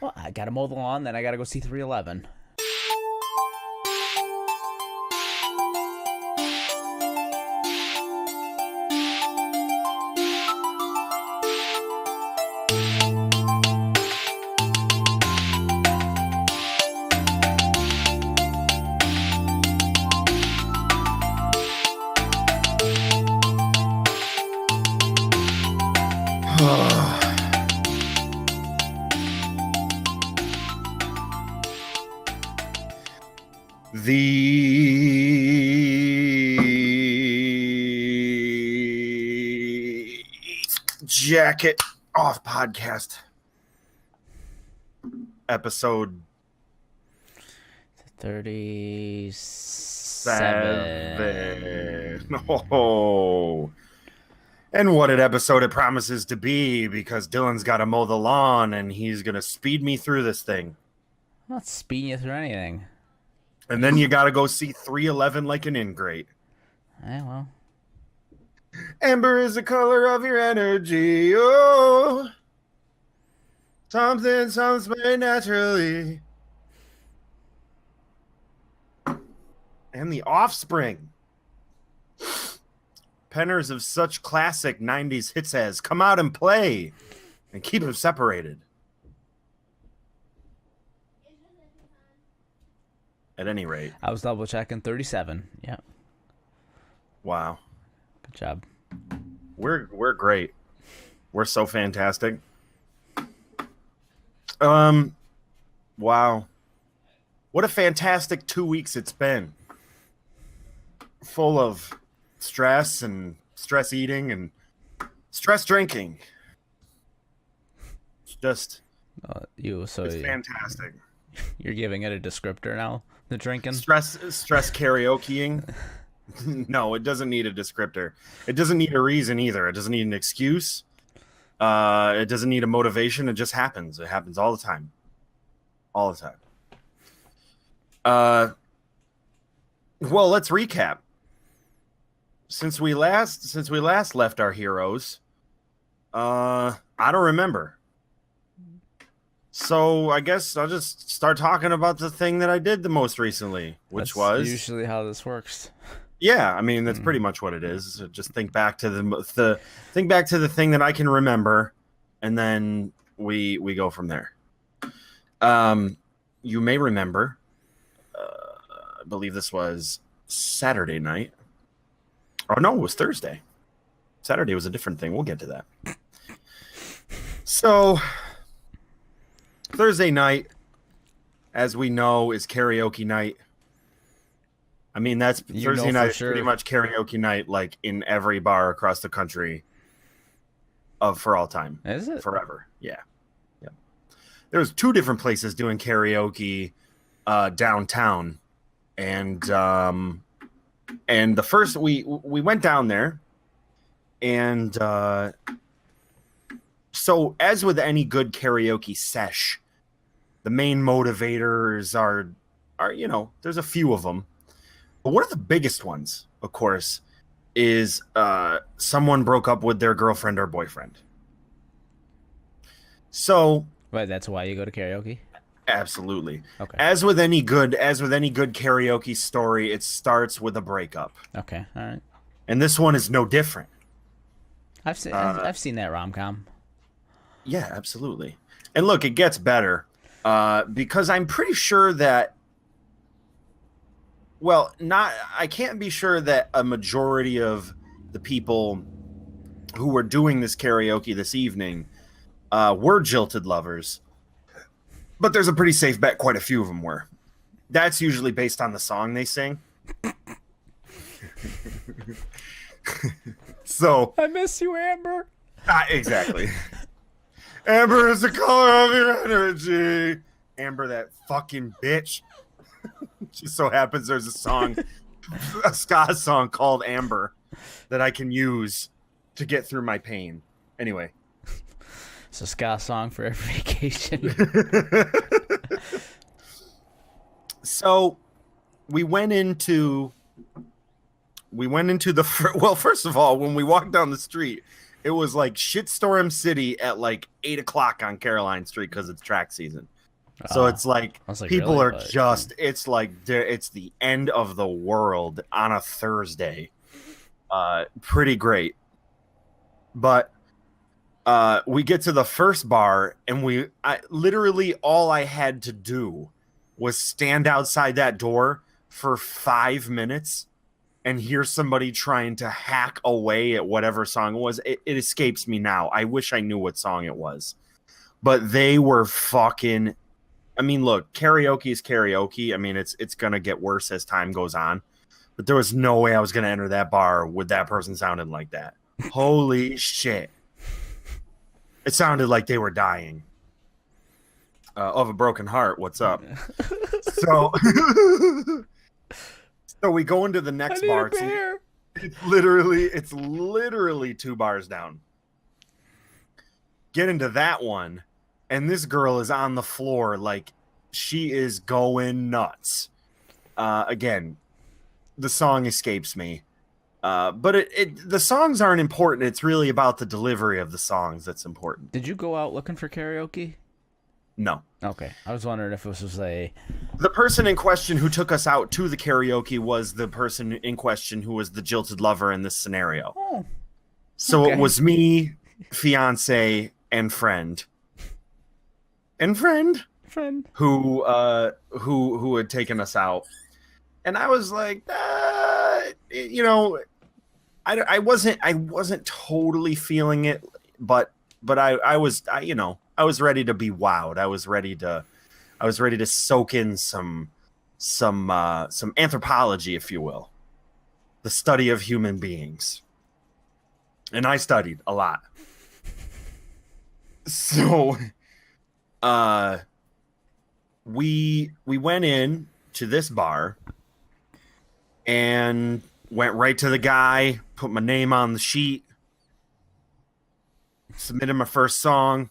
Well, I gotta mow the lawn, then I gotta go see 311. The Jacket Off Podcast episode 37. Oh, and what an episode it promises to be, because Dillon's got to mow the lawn and he's going to speed me through this thing. I'm not speeding you through anything. And then you got to go see 311 like an ingrate. Well. Amber is the color of your energy. Oh, something's made naturally. And the Offspring. Penners of such classic 90s hits as Come Out and Play and Keep Them Separated. At any rate. I was double checking 37. Yeah. Wow. Good job. We're great. We're so fantastic. Wow. What a fantastic 2 weeks it's been. Full of stress and stress eating and stress drinking. It's just it's fantastic. You're giving it a descriptor now, the drinking? Stress karaokeing. No, it doesn't need a descriptor. It doesn't need a reason either. It doesn't need an excuse. It doesn't need a motivation. It just happens. It happens all the time. All the time. Well, let's recap. Since we last left our heroes, I don't remember. So I guess I'll just start talking about the thing that I did the most recently, which was usually how this works. Yeah, I mean that's pretty much what it is. Just think back to the thing that I can remember, and then we go from there. You may remember, I believe this was Saturday night. Oh no, it was Thursday. Saturday was a different thing. We'll get to that. So Thursday night, as we know, is karaoke night. I mean, that's Thursday night is pretty much karaoke night, like in every bar across the country for all time. Is it? Forever. Yeah. There's 2 different places doing karaoke downtown. And the first we went down there, and so as with any good karaoke sesh, the main motivators are there's a few of them. But one of the biggest ones, of course, is someone broke up with their girlfriend or boyfriend. So, Right, that's why you go to karaoke? Absolutely. Okay. As with any good karaoke story, it starts with a breakup. Okay, all right. And this one is no different. I've seen that rom-com. Yeah, absolutely. And look, it gets better because I'm pretty sure that I can't be sure that a majority of the people who were doing this karaoke this evening were jilted lovers. But there's a pretty safe bet quite a few of them were. That's usually based on the song they sing. So I miss you, Amber. Exactly. Amber is the color of your energy. Amber, that fucking bitch. Just so happens there's a ska song called Amber that I can use to get through my pain. Anyway. It's a ska song for every vacation. So we went into first of all, when we walked down the street, It was like Shitstorm City at like 8 o'clock on Caroline Street because it's track season. So it's like, people really, are just, it's like, it's the end of the world on a Thursday. Pretty great. But we get to the first bar, and literally all I had to do was stand outside that door for 5 minutes and hear somebody trying to hack away at whatever song it was. It escapes me now. I wish I knew what song it was. But they were fucking... I mean, look, karaoke is karaoke. I mean, it's going to get worse as time goes on. But there was no way I was going to enter that bar with that person sounding like that. Holy shit. It sounded like they were dying. Of a broken heart, what's up? So we go into the next bar. It's literally 2 bars down. Get into that one. And this girl is on the floor like she is going nuts. Again, the song escapes me. But the songs aren't important. It's really about the delivery of the songs that's important. Did you go out looking for karaoke? No. Okay. I was wondering if this was a... The person in question who took us out to the karaoke was the person in question who was the jilted lover in this scenario. Oh. So Okay. It was me, fiance, and friend. Who had taken us out, and I was like, you know, I wasn't totally feeling it, but I was ready to be wowed. I was ready to soak in some anthropology, if you will, the study of human beings, and I studied a lot. So. We went in to this bar and went right to the guy, put my name on the sheet, submitted my first song,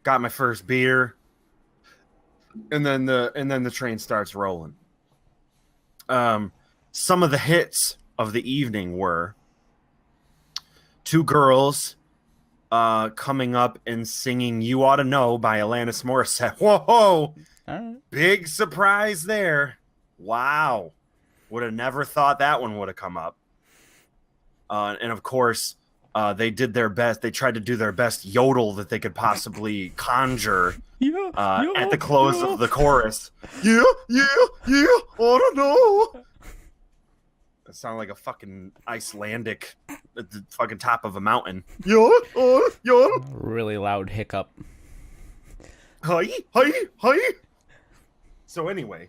got my first beer, and then the train starts rolling. Some of the hits of the evening were 2 girls coming up and singing "You Ought to Know" by Alanis Morissette. Whoa! Right. Big surprise there. Wow. Would have never thought that one would have come up. And of course, they did their best. They tried to do their best yodel that they could possibly conjure at the close of the chorus. Yeah, ought to know. That sounded like a fucking Icelandic at the fucking top of a mountain. Yeah. Really loud hiccup. Hi. So anyway,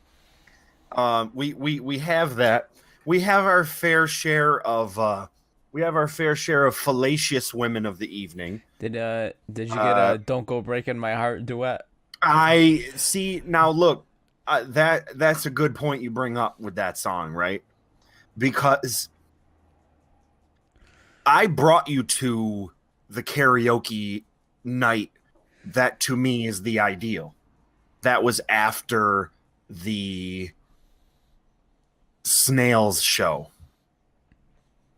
we have that. We have our fair share of fallacious women of the evening. Did you get a "Don't Go Breaking My Heart" duet? I see. Now look, that's a good point you bring up with that song, right? Because I brought you to the karaoke night that to me is the ideal. That was after the Snails show.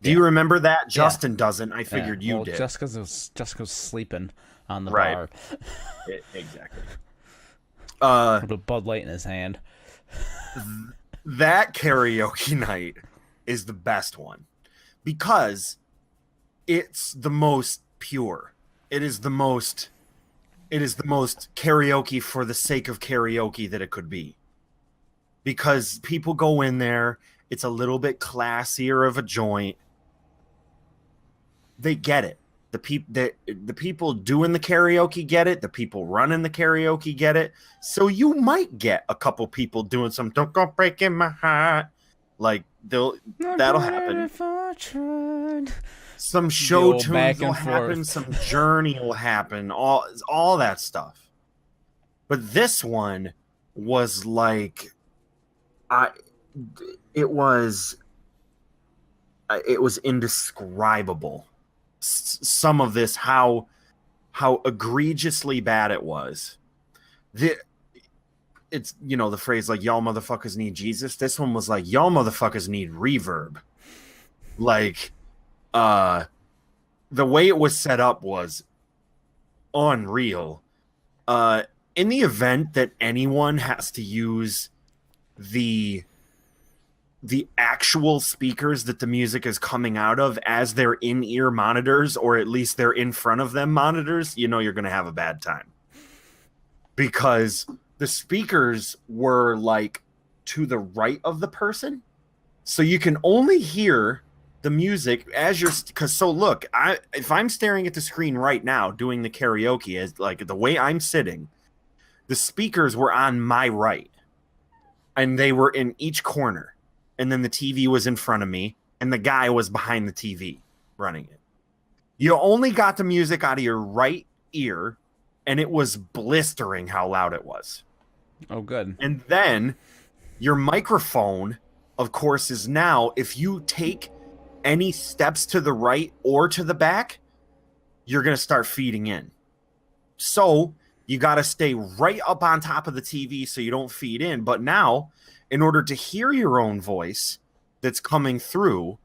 Do you remember that? Justin doesn't. I figured you did. Jessica's sleeping on the Right. bar. Exactly. With a Bud Light in his hand. That karaoke night is the best one because it's the most pure. It is the most karaoke for the sake of karaoke that it could be. Because people go in there, it's a little bit classier of a joint. They get it. The people doing the karaoke get it. The people running the karaoke get it. So you might get a couple people doing some "Don't Go Breaking My Heart." Like that'll happen. Some show tunes will happen. Some Journey will happen. All that stuff. But this one was like, it was indescribable. Some of this, how egregiously bad it was. It's, the phrase like, y'all motherfuckers need Jesus. This one was like, y'all motherfuckers need reverb. Like, the way it was set up was unreal. In the event that anyone has to use the actual speakers that the music is coming out of as their in-ear monitors, or at least they're in front of them monitors, you know you're going to have a bad time. Because the speakers were like to the right of the person. So you can only hear the music as you're, because so look, if I'm staring at the screen right now doing the karaoke, as like the way I'm sitting, the speakers were on my right and they were in each corner, and then the TV was in front of me and the guy was behind the TV running it. You only got the music out of your right ear, and it was blistering how loud it was. Oh, good. And then your microphone, of course, is now, if you take any steps to the right or to the back, you're going to start feeding in. So you got to stay right up on top of the TV so you don't feed in. But now, in order to hear your own voice that's coming through,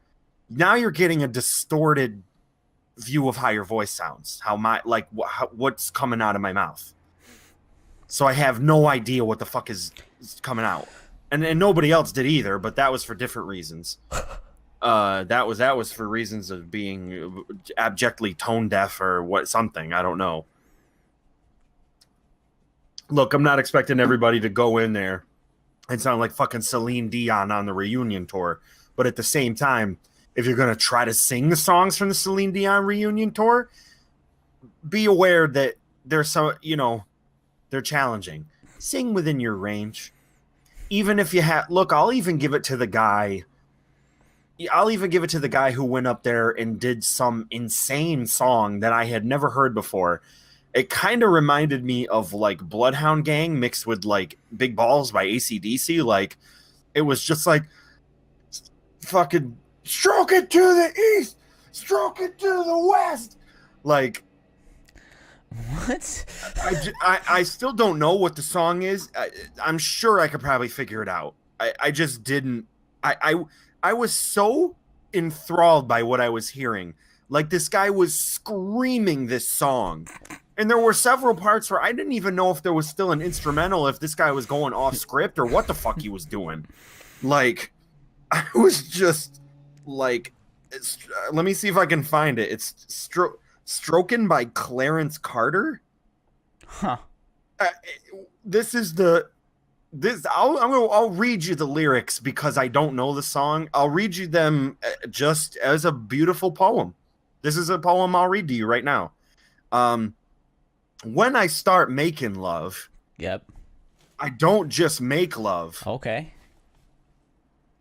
now you're getting a distorted view of how your voice sounds, what's coming out of my mouth. So I have no idea what the fuck is coming out. And nobody else did either, but that was for different reasons. That was for reasons of being abjectly tone deaf or something. I don't know. Look, I'm not expecting everybody to go in there and sound like fucking Celine Dion on the reunion tour. But at the same time, if you're going to try to sing the songs from the Celine Dion reunion tour, be aware that there's some, they're challenging. Sing within your range. Even if you look, I'll even give it to the guy who went up there and did some insane song that I had never heard before. It kind of reminded me of like Bloodhound Gang mixed with like Big Balls by AC/DC. Like, it was just like fucking stroke it to the east, stroke it to the west. Like, what? I still don't know what the song is. I'm sure I could probably figure it out. I just didn't. I was so enthralled by what I was hearing. Like, this guy was screaming this song. And there were several parts where I didn't even know if there was still an instrumental, if this guy was going off script or what the fuck he was doing. Like, I was just like, let me see if I can find it. It's Strokin by Clarence Carter. Huh. I'll read you the lyrics because I don't know the song. I'll read you them just as a beautiful poem. This is a poem I'll read to you right now. When I start making love, Yep. I don't just make love. Okay.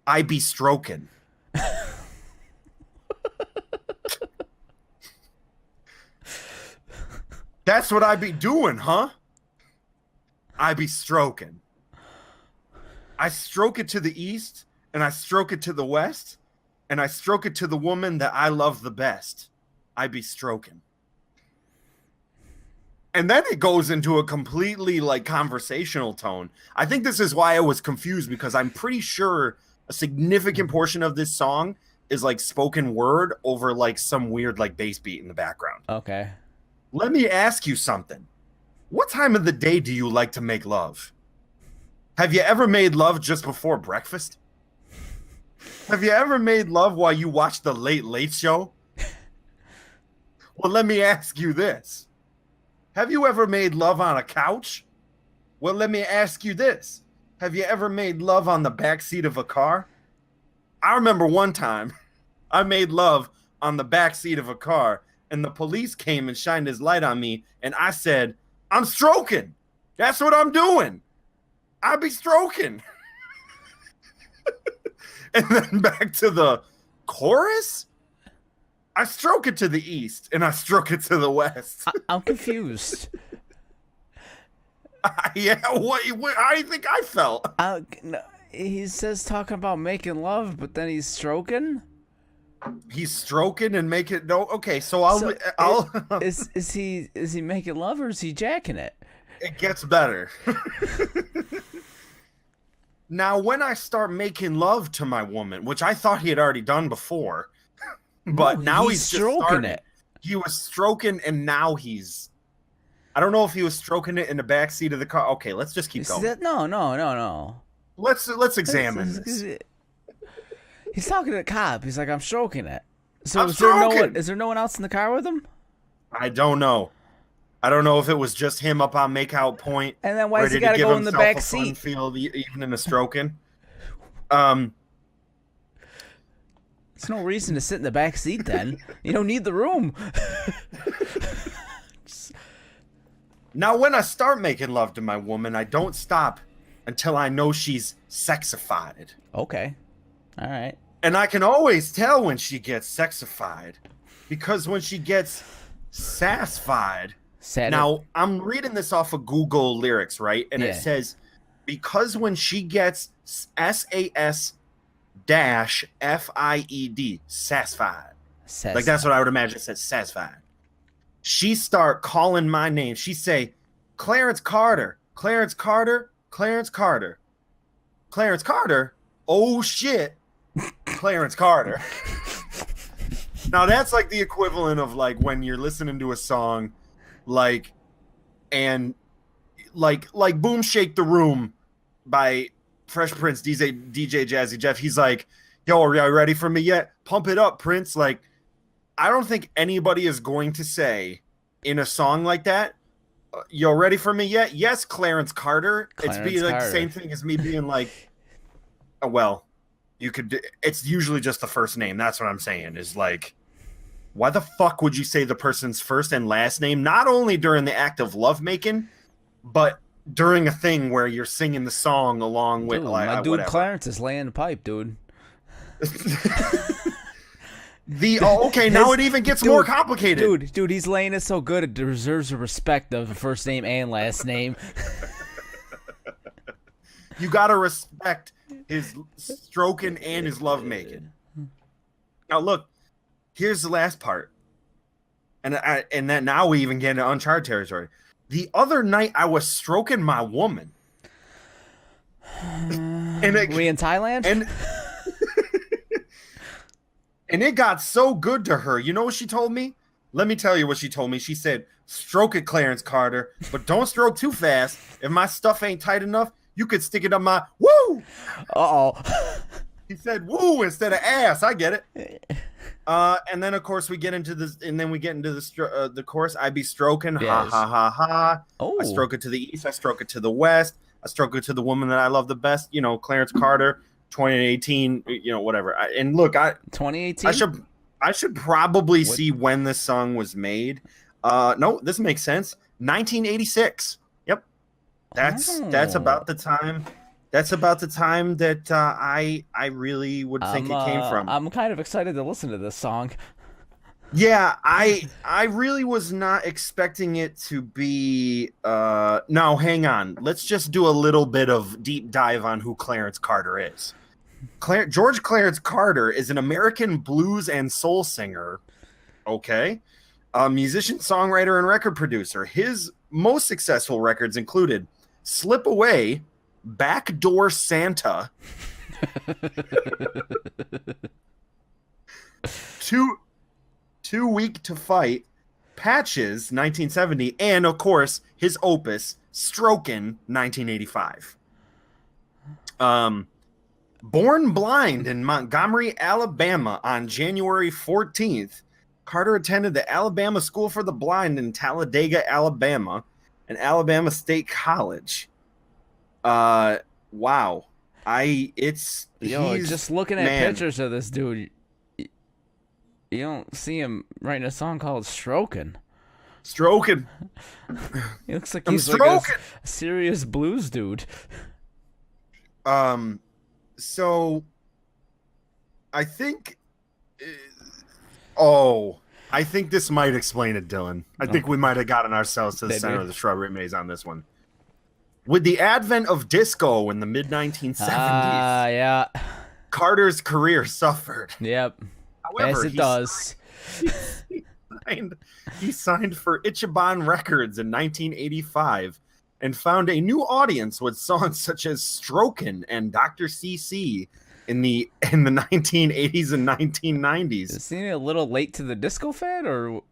I be stroking. That's what I be doing, huh? I be stroking. I stroke it to the east, and I stroke it to the west, and I stroke it to the woman that I love the best. I be stroking. And then it goes into a completely like conversational tone. I think this is why I was confused, because I'm pretty sure a significant portion of this song is like spoken word over like some weird like bass beat in the background. Okay. Let me ask you something. What time of the day do you like to make love? Have you ever made love just before breakfast? Have you ever made love while you watch the Late Late Show? Well, let me ask you this. Have you ever made love on a couch? Well, let me ask you this. Have you ever made love on the backseat of a car? I remember one time I made love on the backseat of a car, and the police came and shined his light on me, and I said, I'm stroking. That's what I'm doing. I be stroking. And then back to the chorus. I stroke it to the east, and I stroke it to the west. I'm confused. Yeah, what? How do you think I felt? No, he says talking about making love, but then he's stroking. He's stroking and making no. Okay, so I'll. Is he making love or is he jacking it? It gets better. Now, when I start making love to my woman, which I thought he had already done before. But no, now he's just stroking starting. it. he was stroking, and now he's. I don't know if he was stroking it in the back seat of the car. Okay, let's just keep going. No. Let's examine this. He's talking to the cop. He's like, I'm stroking it. So I'm is there stroking! is there no one else in the car with him? I don't know. I don't know if it was just him up on makeout point. And then why does he ready to gotta give go in the himself back a fun seat? Feel even in a stroking. There's no reason to sit in the back seat then. You don't need the room. Now, when I start making love to my woman, I don't stop until I know she's sexified. Okay. All right. And I can always tell when she gets sexified, because when she gets sassified. Now, I'm reading this off of Google Lyrics, right? And it says, because when she gets SAS-FIED, satisfied. Like, that's what I would imagine it says, satisfied. She start calling my name. She say, Clarence Carter, Clarence Carter, Clarence Carter. Clarence Carter? Oh, shit. Clarence Carter. Now, that's like the equivalent of like when you're listening to a song like Boom Shake the Room by Fresh Prince, DJ Jazzy Jeff. He's like, yo, are you ready for me yet? Pump it up, Prince. Like, I don't think anybody is going to say in a song like that, yo, ready for me yet? Yes, Clarence Carter. It's be like the same thing as me being like, oh, well, you could, it's usually just the first name. That's what I'm saying is like, why the fuck would you say the person's first and last name, not only during the act of lovemaking, but during a thing where you're singing the song along with dude, like my dude whatever. Clarence is laying the pipe, dude. Now it even gets more complicated. Dude, he's laying it so good it deserves the respect of the first name and last name. You gotta respect his stroking and his lovemaking. Now look, here's the last part, and then now we even get into uncharted territory. The other night I was stroking my woman, we in Thailand, and it got so good to her. You know what she told me? Let me tell you what she told me. She said, "Stroke it, Clarence Carter, but don't stroke too fast. If my stuff ain't tight enough, you could stick it up my woo." He said woo instead of ass. I get it. And then of course we get into this, and then we get into the chorus. I be stroking, ha ha ha ha. Oh. I stroke it to the east, I stroke it to the west, I stroke it to the woman that I love the best. You know, Clarence Carter, 2018. You know, whatever. And look, 2018. I should probably see when this song was made. No, this makes sense. 1986. Yep, that's about the time. That's about the time that I really would think it came from. I'm kind of excited to listen to this song. Yeah, I really was not expecting it to be. No, hang on. Let's just do a little bit of deep dive on who Clarence Carter is. George Clarence Carter is an American blues and soul singer. Okay, a musician, songwriter, and record producer. His most successful records included "Slip Away," "Backdoor Santa," Too Weak to Fight, Patches, 1970, and of course his opus Strokin, 1985. Born blind in Montgomery, Alabama on January 14th, Carter attended the Alabama School for the Blind in Talladega, Alabama, and Alabama State College. Wow. Just looking at pictures of this dude, you don't see him writing a song called Strokin'. He looks like he's like a serious blues dude. So I think I think this might explain it, Dylan. I think we might have gotten ourselves to the center of the shrubbery maze on this one. With the advent of disco in the mid-1970s, Carter's career suffered. Yep. However, yes, it does. He signed for Ichiban Records in 1985 and found a new audience with songs such as Strokin' and Dr. CC in the 1980s and 1990s. Is he a little late to the disco fad, or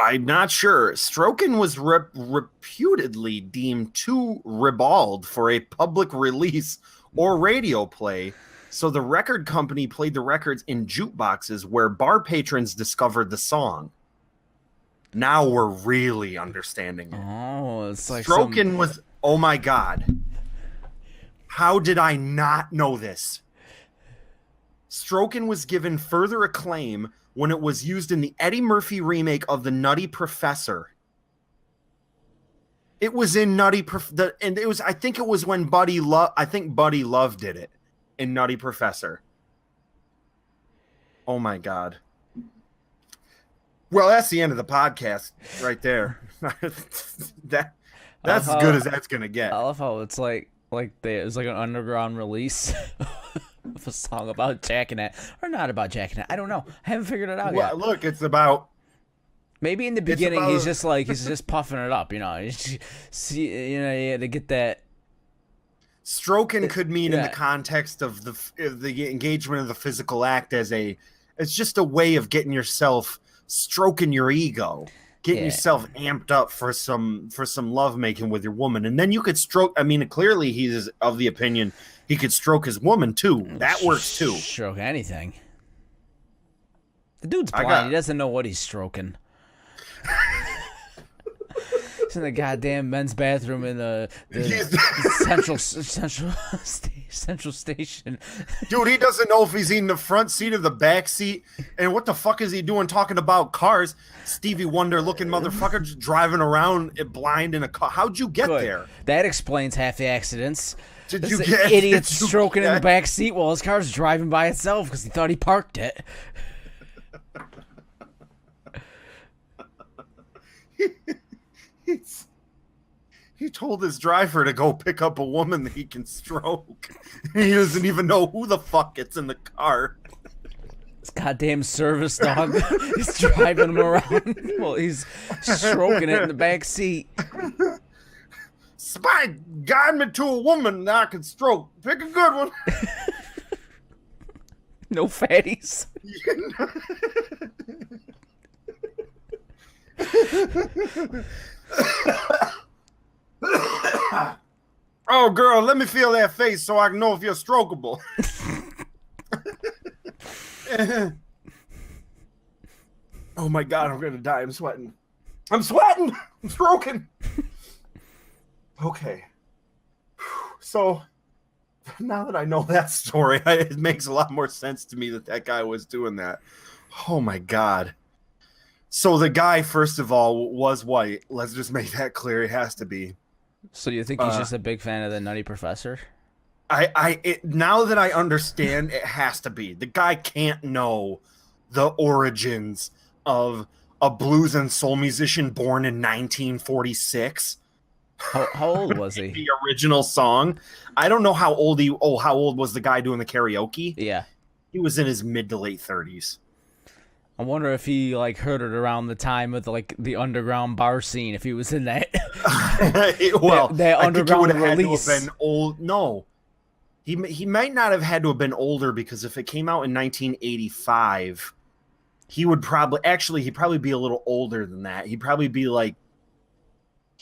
I'm not sure. Strokin was reputedly deemed too ribald for a public release or radio play, so the record company played the records in jukeboxes where bar patrons discovered the song. Now we're really understanding it. Oh, it's like Strokin was, oh my God. How did I not know this? Strokin was given further acclaim when it was used in the Eddie Murphy remake of The Nutty Professor. It was in Nutty and it was, I think it was when Buddy Love did it in Nutty Professor. Oh my God. Well, that's the end of the podcast right there. That's as good as that's gonna get. I love how it's like it's like an underground release of a song about jacking it, or not about jacking it. I don't know. I haven't figured it out yet. Look, it's about. Maybe in the beginning he's just puffing it up, you know. See, you know, yeah, to get that. Stroking could mean in the context of the engagement of the physical act it's just a way of getting yourself stroking your ego, getting yourself amped up for some lovemaking with your woman, and then you could stroke. I mean, clearly he's of the opinion he could stroke his woman too. That works too. Stroke anything. The dude's blind. He doesn't know what he's stroking. It's in the goddamn men's bathroom in the central station. Dude, he doesn't know if he's in the front seat or the back seat. And what the fuck is he doing talking about cars? Stevie Wonder looking motherfucker just driving around blind in a car. How'd you get there? That explains half the accidents. Did you get idiot stroking in the back seat while his car's driving by itself because he thought he parked it. He told his driver to go pick up a woman that he can stroke. He doesn't even know who the fuck gets in the car. This goddamn service dog is driving him around while he's stroking it in the back seat. Spy guide me to a woman that I can stroke. Pick a good one. No fatties. Oh, girl, let me feel that face so I can know if you're strokeable. Oh my God, I'm gonna die. I'm sweating. I'm stroking. Okay. So now that I know that story, it makes a lot more sense to me that guy was doing that. Oh my God. So the guy, first of all, was white. Let's just make that clear. He has to be. So you think he's just a big fan of the Nutty Professor? Now that I understand, it has to be. The guy can't know the origins of a blues and soul musician born in 1946. How old was he? The original song. I don't know how old how old was the guy doing the karaoke? Yeah. He was in his mid to late 30s. I wonder if he heard it around the time of the underground bar scene. If he was in that, well, that underground release. Had to have been old. No, he might not have had to have been older, because if it came out in 1985, he would probably be a little older than that. He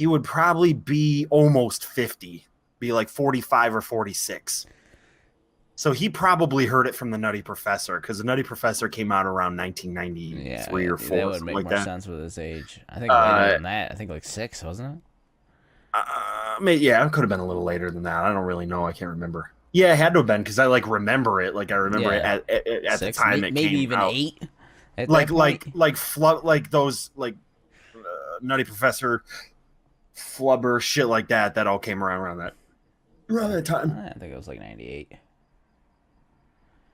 would probably be almost 50, be like 45 or 46. So he probably heard it from the Nutty Professor, because the Nutty Professor came out around 1993 or 4. That would make like more that. sense with his age. I think later than that. I think 6, wasn't it? Yeah, it could have been a little later than that. I don't really know. I can't remember. Yeah, it had to have been, because I remember it. I remember it at 6, the time it maybe came even out. 8. Those Nutty Professor, Flubber, shit like that. That all came around that time. I think it was 98.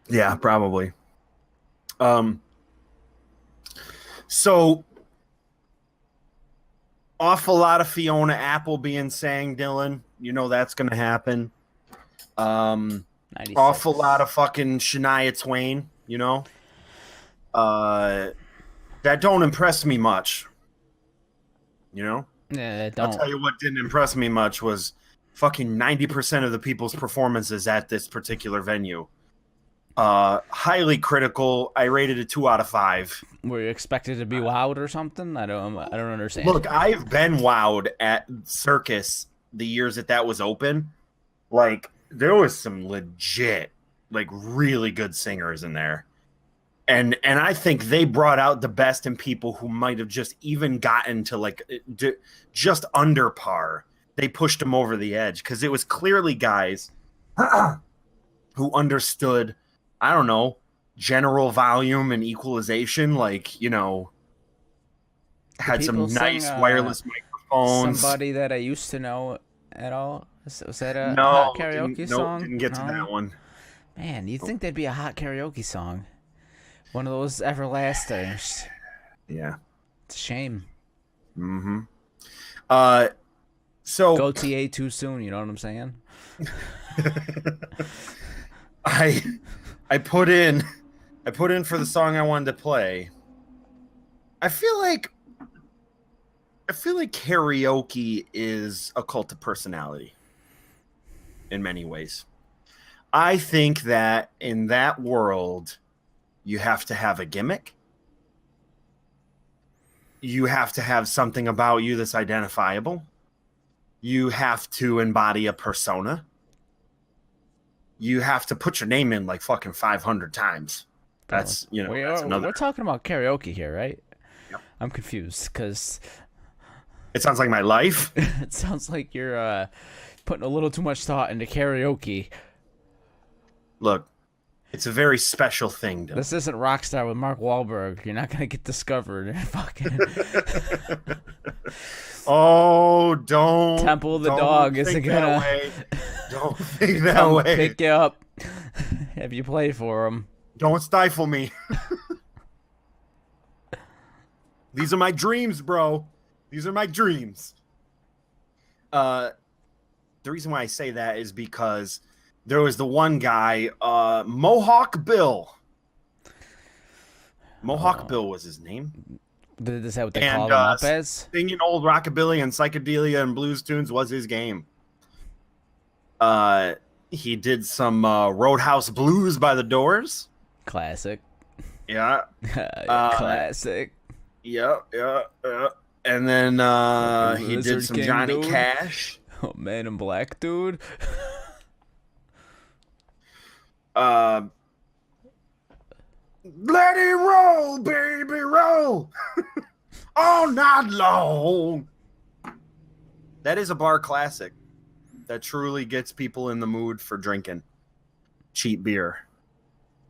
Yeah, probably. So awful lot of Fiona Apple being sang, Dylan. You know that's gonna happen. 96. Awful lot of fucking Shania Twain, you know. That don't impress me much. You know? Yeah, don't. I'll tell you what didn't impress me much was fucking 90% of the people's performances at this particular venue. Highly critical. I rated it 2 out of 5. Were you expected to be wowed or something? I don't understand. Look, I've been wowed at Circus the years that was open. Like, there was some legit, like, really good singers in there. And I think they brought out the best in people who might have just even gotten to, like, just under par. They pushed them over the edge because it was clearly guys who understood, I don't know, general volume and equalization, like, you know, had some nice wireless microphones. Somebody that I used to know at all? Was that a No, hot karaoke song? Didn't get to that one. Man, you'd think that'd be a hot karaoke song. One of those everlasters. Yeah. It's a shame. Mm-hmm. So go TA too soon, you know what I'm saying? I put in for the song I wanted to play. I feel like karaoke is a cult of personality in many ways. I think that in that world, you have to have a gimmick. You have to have something about you that's identifiable. You have to embody a persona. You have to put your name in like fucking 500 times. That's, you know, that's another. We're talking about karaoke here, right? Yep. I'm confused because it sounds like my life. It sounds like you're putting a little too much thought into karaoke. Look, it's a very special thing. Dillon. This isn't Rockstar with Mark Wahlberg. You're not gonna get discovered and fucking. Oh, don't. Temple of the Dog isn't gonna. Don't think that way. Pick you up. Have you played for him? Don't stifle me. These are my dreams, bro. These are my dreams. The reason why I say that is because there was the one guy, Mohawk Bill. Mohawk Bill was his name. Is that what they call him up as? Singing old rockabilly and psychedelia and blues tunes was his game. He did some Roadhouse Blues by the Doors. Classic. Yeah. Classic. Yeah. And then he did some Johnny Cash. Oh, Man in Black, dude. Let it roll, baby, roll. All night long. That is a bar classic that truly gets people in the mood for drinking cheap beer.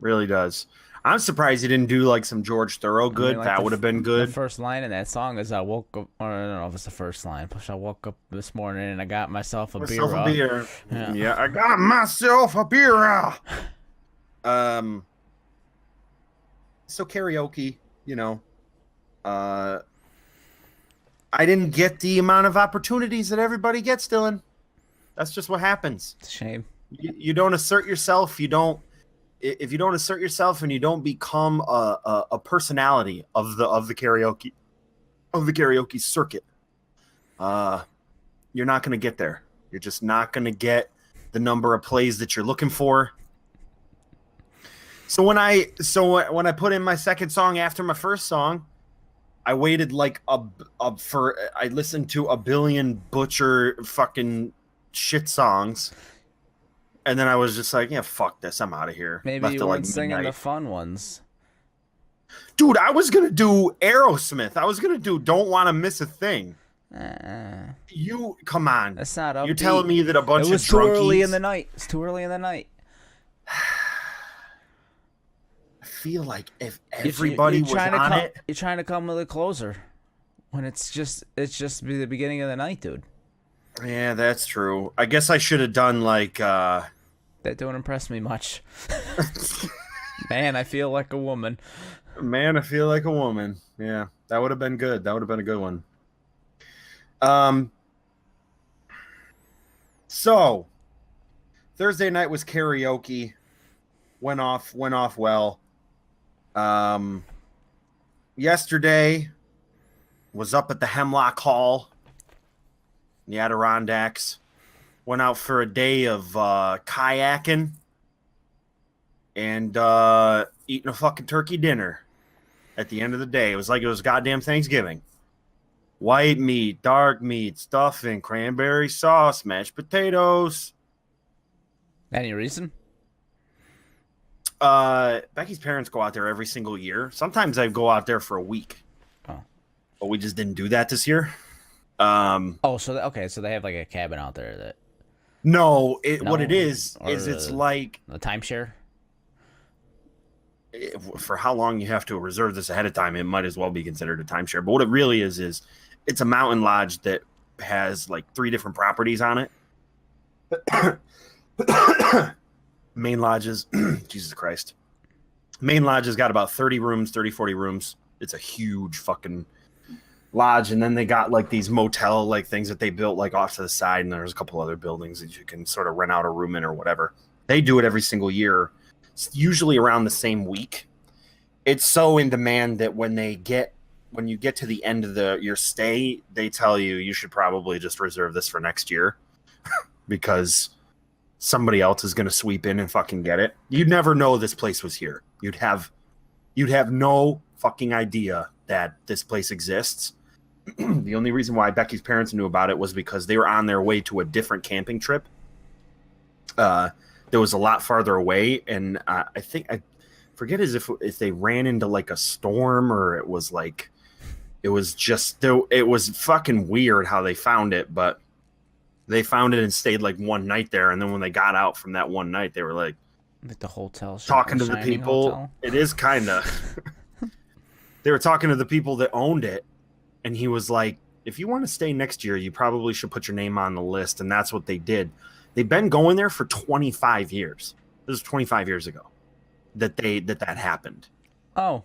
Really does. I'm surprised he didn't do like some George Thorogood. Like that would have been good. The first line in that song is I woke up, or I don't know if it's the first line. I woke up this morning and I got myself a beer. Yeah, I got myself a beer. So karaoke, you know, I didn't get the amount of opportunities that everybody gets, Dillon. That's just what happens. It's a shame. You don't assert yourself. If you don't assert yourself and you don't become a personality of the karaoke circuit, you're not going to get there. You're just not going to get the number of plays that you're looking for. So when I put in my second song after my first song, I waited like I listened to a billion Butcher fucking shit songs. And then I was just like, yeah, fuck this. I'm out of here. Maybe you weren't singing the fun ones. Dude, I was going to do Aerosmith. I was going to do Don't Want to Miss a Thing. You, come on. That's not upbeat. You're telling me that a bunch of drunkies... It was too early in the night. It's too early in the night. I feel like if everybody was on it... You're trying to come with a closer. When it's just the beginning of the night, dude. Yeah, that's true. I guess I should have done like that don't impress me much. Man, I feel like a woman. Man, I feel like a woman. Yeah, that would have been good. That would have been a good one. So Thursday night was karaoke. Went off well. Yesterday was up at the Hemlock Hall. The Adirondacks. Went out for a day of kayaking. and eating a fucking turkey dinner at the end of the day. It was like it was goddamn Thanksgiving. White meat, dark meat, stuffing, cranberry sauce, mashed potatoes. Any reason? Becky's parents go out there every single year. Sometimes I go out there for a week. Oh. But we just didn't do that this year. Oh, so okay, so they have like a cabin out there that. No, No? what it is Or it's like a timeshare. for how long you have to reserve this ahead of time, it might as well be considered a timeshare. But what it really is it's a mountain lodge that has like 3 different properties on it. Main lodges, Jesus Christ. Main lodge has got about 30 rooms, 30, 40 rooms. It's a huge fucking lodge. And then they got like these motel like things that they built like off to the side. And there's a couple other buildings that you can sort of rent out a room in or whatever. They do it every single year. It's usually around the same week. It's so in demand that when you get to the end of your stay, they tell you should probably just reserve this for next year because somebody else is going to sweep in and fucking get it. You'd never know this place was here. You'd have no fucking idea that this place exists. The only reason why Becky's parents knew about it was because they were on their way to a different camping trip. That was a lot farther away, and I forget as if they ran into like a storm or it was fucking weird how they found it, but they found it and stayed like one night there. And then when they got out from that one night, they were like the hotel. Talking to the people. Hotel? It is kind of. They were talking to the people that owned it. And he was like, if you want to stay next year, you probably should put your name on the list. And that's what they did. They've been going there for 25 years. This was 25 years ago that happened. Oh.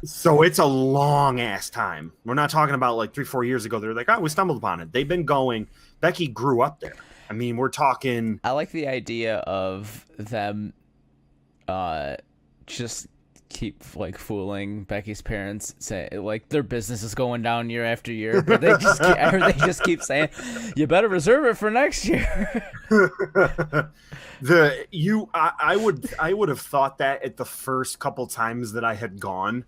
So it's a long ass time. We're not talking about like 3-4 years ago. They're like, oh, we stumbled upon it. They've been going. Becky grew up there. I mean, we're talking. I like the idea of them just keep like fooling Becky's parents, say like their business is going down year after year, but they just keep saying you better reserve it for next year. I would have thought that at the first couple times that I had gone,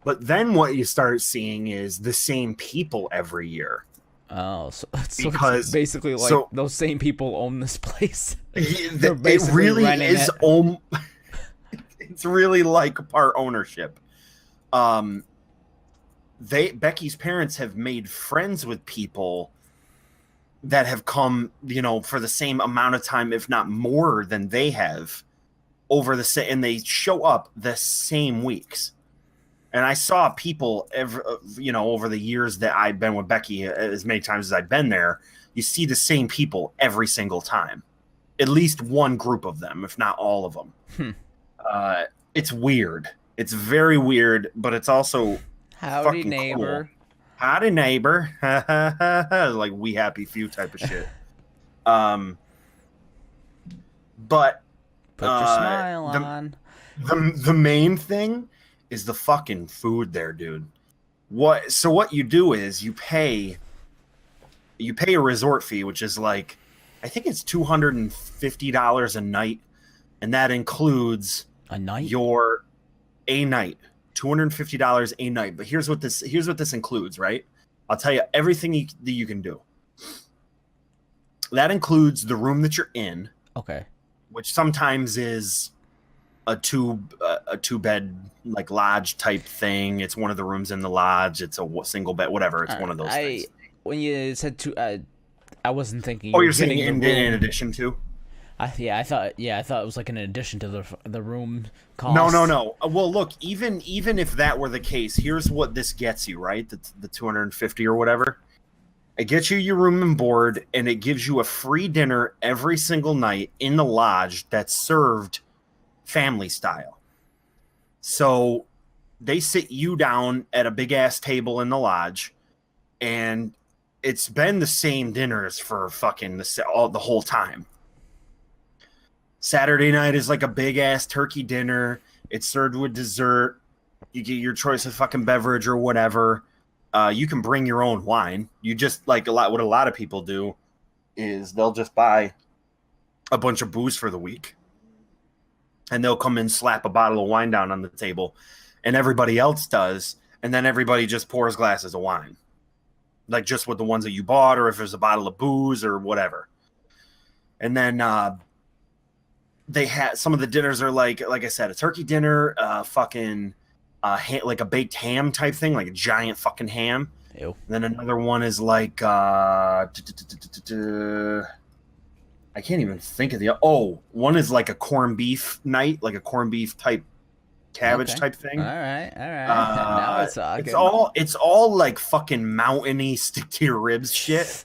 but then what you start seeing is the same people every year. Oh, so it's basically like those same people own this place. It really is. It's really like part ownership. Becky's parents have made friends with people that have come, for the same amount of time, if not more than they have, and they show up the same weeks. And I saw people over the years that I've been with Becky, as many times as I've been there, you see the same people every single time, at least one group of them, if not all of them. It's weird. It's very weird, but it's also howdy neighbor. Cool. Howdy neighbor. Like We Happy Few type of shit. But put your smile on. The main thing is the fucking food there, dude. What you do is you pay a resort fee, which is like, I think it's $250 a night, and that includes a night. A night, $250 a night. But here's what this includes, right? I'll tell you everything that you can do. That includes the room that you're in. Okay. Which sometimes is a two bed like lodge type thing. It's one of the rooms in the lodge. It's a single bed, whatever. It's one of those things. When you said I wasn't thinking. Oh, you're saying in addition to? I thought it was like an addition to the room cost. No. Well, look, even if that were the case, here's what this gets you, right? The 250 or whatever. It gets you your room and board, and it gives you a free dinner every single night in the lodge that's served family style. So they sit you down at a big ass table in the lodge, and it's been the same dinners for fucking the whole time. Saturday night is like a big ass turkey dinner. It's served with dessert. You get your choice of fucking beverage or whatever. You can bring your own wine. You just what a lot of people do is they'll just buy a bunch of booze for the week. and they'll come and slap a bottle of wine down on the table, and everybody else does, and then everybody just pours glasses of wine, like just with the ones that you bought, or if there's a bottle of booze or whatever. And then they had some of the dinners are like I said, a turkey dinner, like a baked ham type thing, like a giant fucking ham. Ew. And then another one is like I can't even think of one is like a corned beef night, like a corned beef type cabbage type thing. All right. Now it's it's all like fucking mountainy, stick to your ribs shit.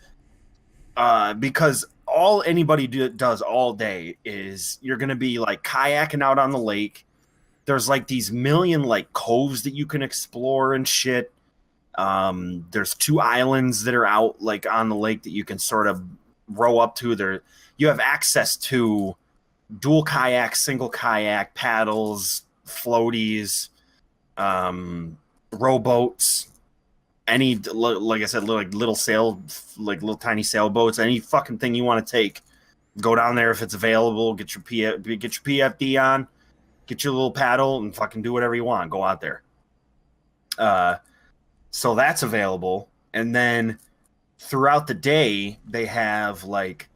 Because all anybody does all day is you're gonna be like kayaking out on the lake. There's like these million like coves that you can explore and shit. There's 2 islands that are out like on the lake that you can sort of row up to. There, you have access to dual kayak, single kayak, paddles, floaties, rowboats, any, like I said, little tiny sailboats, any fucking thing you want to take. Go down there if it's available. Get your PFD on. Get your little paddle and fucking do whatever you want. Go out there. So that's available. And then throughout the day, they have like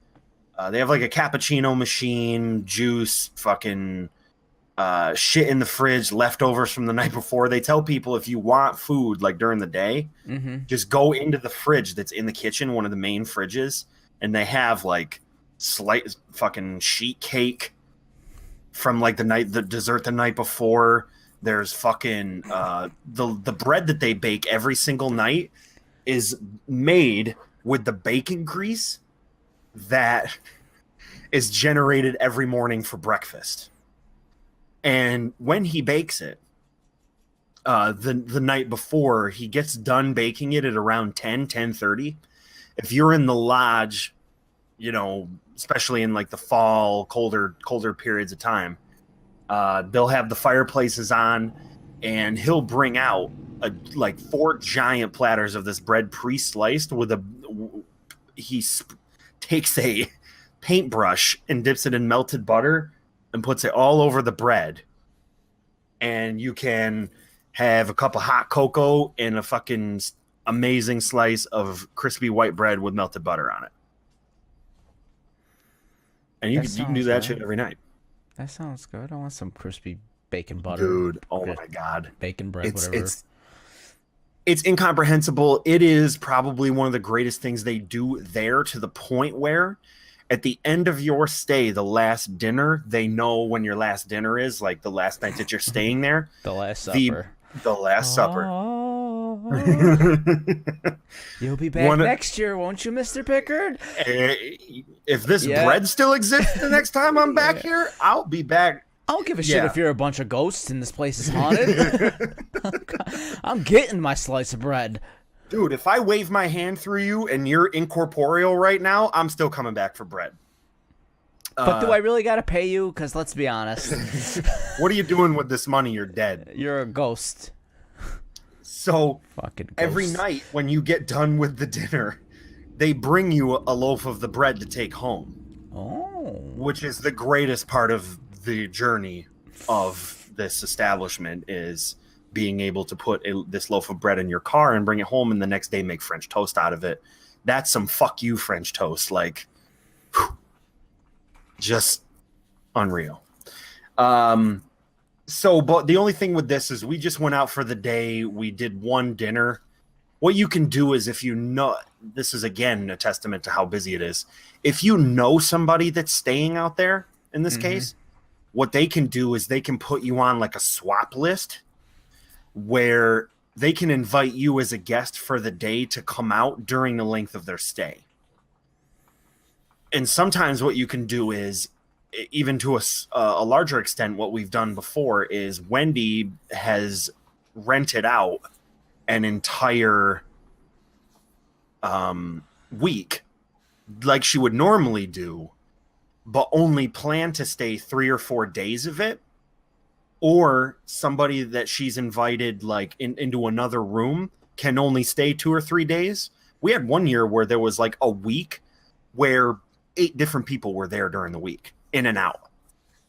a cappuccino machine, juice, fucking shit in the fridge, leftovers from the night before. They tell people if you want food like during the day, just go into the fridge that's in the kitchen, one of the main fridges, and they have like slight fucking sheet cake from like the dessert the night before. There's fucking the bread that they bake every single night is made with the bacon grease that is generated every morning for breakfast. And when he bakes it, the night before, he gets done baking it at around 10:30. If you're in the lodge, you know, especially in like the fall, colder periods of time, they'll have the fireplaces on, and he'll bring out like 4 giant platters of this bread pre-sliced he takes a paintbrush and dips it in melted butter and puts it all over the bread. And you can have a cup of hot cocoa and a fucking amazing slice of crispy white bread with melted butter on it. And you can do that shit every night. That sounds good. I want some crispy bacon butter. Dude, oh my God. Bacon bread, whatever. It's incomprehensible. It is probably one of the greatest things they do there, to the point where at the end of your stay, the last dinner, they know when your last dinner is, like the last night that you're staying there. The last supper. The last supper. You'll be back next year, won't you, Mr. Pickard? If this bread still exists the next time I'm back here, I'll be back. I don't give a shit if you're a bunch of ghosts and this place is haunted. I'm getting my slice of bread. Dude, if I wave my hand through you and you're incorporeal right now, I'm still coming back for bread. But do I really got to pay you? Because let's be honest. What are you doing with this money? You're dead. You're a ghost. So fucking ghost. Every night when you get done with the dinner, they bring you a loaf of the bread to take home. Oh. Which is the greatest part of the journey of this establishment, is being able to put this loaf of bread in your car and bring it home, and the next day make French toast out of it. That's some fuck you French toast. Like, whew, just unreal. But the only thing with this is we just went out for the day. We did one dinner. What you can do is, if you know, this is again a testament to how busy it is. If you know somebody that's staying out there, in this case, what they can do is they can put you on like a swap list, where they can invite you as a guest for the day to come out during the length of their stay. And sometimes what you can do is, even to a larger extent, what we've done before is Wendy has rented out an entire week like she would normally do, but only plan to stay 3 or 4 days of it. Or somebody that she's invited like into another room can only stay 2 or 3 days. We had one year where there was like a week where 8 different people were there during the week, in and out.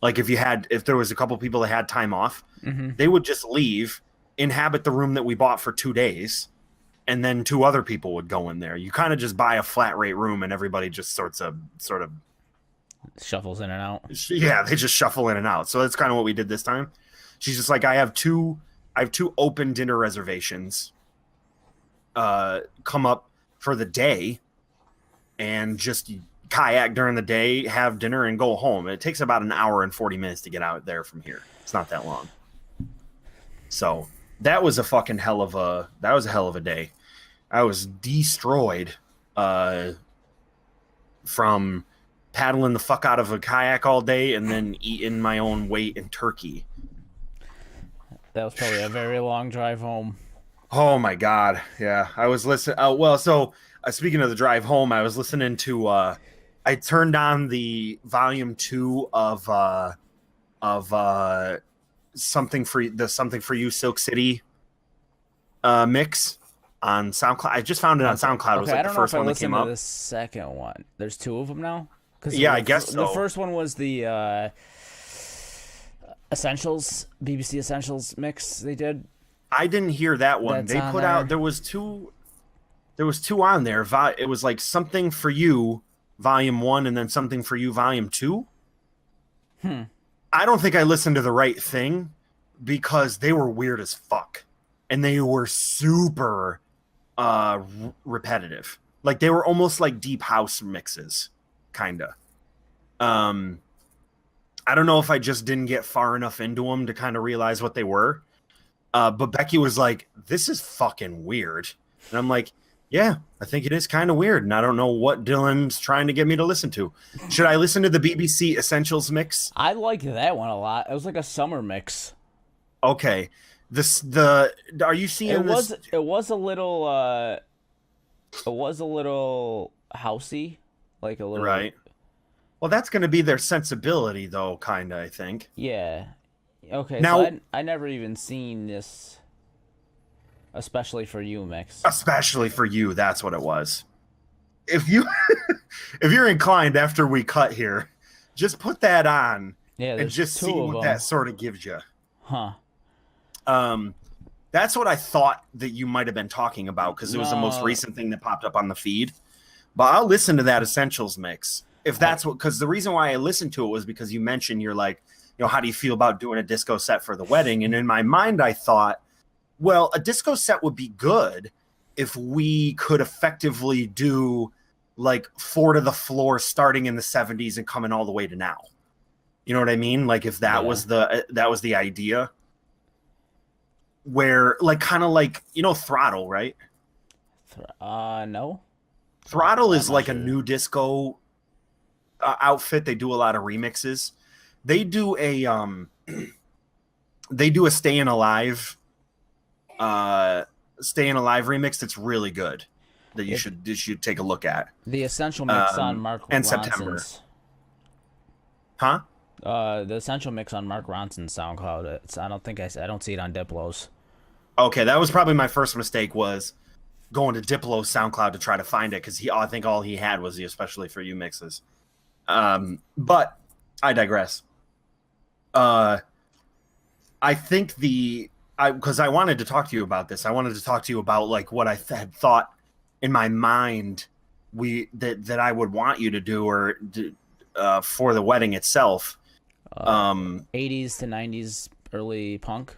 Like if there was a couple people that had time off, Mm-hmm. they would just leave, inhabit the room that we bought for 2 days, and then 2 other people would go in there. You kind of just buy a flat rate room, and everybody just sort of Shuffles in and out. yeah, they just shuffle in and out. So that's kind of what we did this time. She's just like, I have two open dinner reservations. Come up for the day, and just kayak during the day, have dinner, and go home. It takes about an hour and 40 minutes to get out there from here. It's not that long. So that was a fucking hell of a day. I was destroyed from paddling the fuck out of a kayak all day and then eating my own weight in turkey. That was probably a very long drive home. Oh my god, yeah. I was listening. Speaking of the drive home, I was listening to. I turned on the volume 2 of something for you Silk City mix on SoundCloud. I just found it on SoundCloud. It was like the first one that came up. The second one. There's 2 of them now. Yeah, I guess so. The first one was the Essentials, BBC Essentials mix they did. I didn't hear that one. They put out, there was two on there. It was like Something for You Volume 1 and then Something for You Volume 2. I don't think I listened to the right thing because they were weird as fuck. And they were super repetitive. Like they were almost like deep house mixes, kinda. I don't know if I just didn't get far enough into them to kind of realize what they were. But Becky was like, this is fucking weird. And I'm like, yeah, I think it is kind of weird. And I don't know what Dillon's trying to get me to listen to. Should I listen to the BBC Essentials mix? I liked that one a lot. It was like a summer mix. Okay. Are you seeing this? It was a little housey. Like a little. Right. Well, that's going to be their sensibility, though, kind of, I think. Yeah. Okay, now, so I never even seen this Especially for You mix. Especially for You, that's what it was. If you're inclined after we cut here, just put that on and just see what that sort of gives you. Huh. That's what I thought that you might have been talking about because it was the most recent thing that popped up on the feed. But I'll listen to that Essentials mix. If that's what, because the reason why I listened to it was because you mentioned you're like, how do you feel about doing a disco set for the wedding? And in my mind, I thought, well, a disco set would be good if we could effectively do like 4 to the floor starting in the 70s and coming all the way to now. You know what I mean? Like if that was the idea, where like kind of like Throttle, right? No. Throttle is like a new disco outfit. They do a lot of remixes. They do a Staying Alive remix that's really good that you should take a look at. The Essential mix on Mark and Ronson's. September. Huh? The Essential mix on Mark Ronson's SoundCloud. I don't see it on Diplo's. Okay, that was probably my first mistake, was going to Diplo's SoundCloud to try to find it, because I think all he had was the Especially for You mixes. But I digress. I think because I wanted to talk to you about this. I wanted to talk to you about like what I had thought in my mind that I would want you to do or for the wedding itself. 80s to 90s early punk.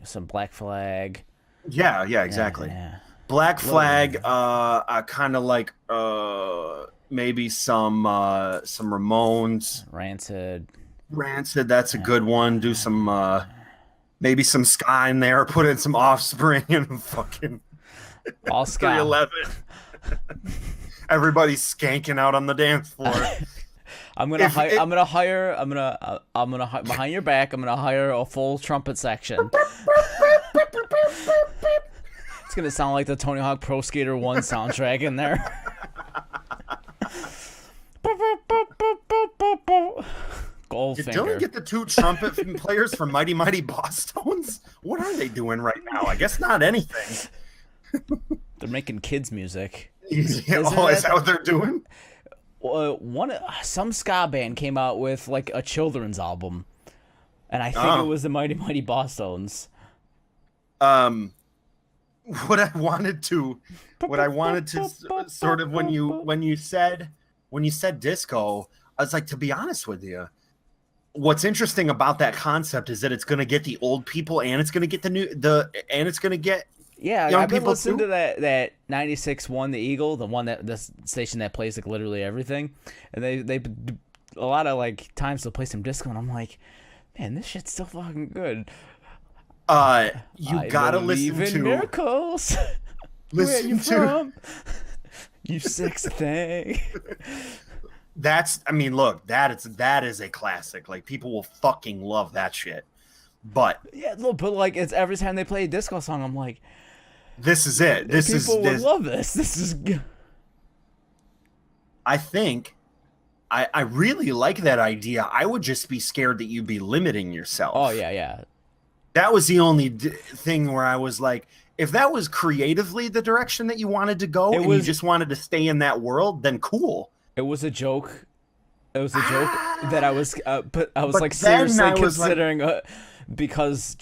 Some Black Flag. Yeah, exactly. Yeah. Black Flag, kind of like maybe some Ramones. Rancid, that's a good one. Do some maybe some ska in there, put in some Offspring and fucking all ska. 311. Everybody's skanking out on the dance floor. Behind your back, I'm gonna hire a full trumpet section. It's gonna sound like the Tony Hawk Pro Skater 1 soundtrack in there. Goldfinger. Did Dillon get the 2 trumpet players from Mighty Mighty Boss Tones? What are they doing right now? I guess not anything. They're making kids music. Is that what they're doing? some ska band came out with like a children's album, and I think it was the Mighty Mighty Bosstones. What I wanted to sort of when you said disco, I was like, to be honest with you, what's interesting about that concept is that it's going to get the old people and it's going to get it's going to get young I've been people listening too. to that 96.1 The Eagle, the station that plays like literally everything, and they a lot of like times they'll play some disco, and I'm like, man, this shit's still fucking good. You gotta listen to miracles. Where you from? You sexy thing. Look, that is a classic. Like, people will fucking love that shit. But yeah, but like, it's every time they play a disco song, I'm like, this is it. People would love this. This is. I think I really like that idea. I would just be scared that you'd be limiting yourself. Oh yeah. That was the only thing where I was like, if that was creatively the direction that you wanted to go, you just wanted to stay in that world, then cool. It was a joke. It was a joke that I was, but I was like seriously considering, because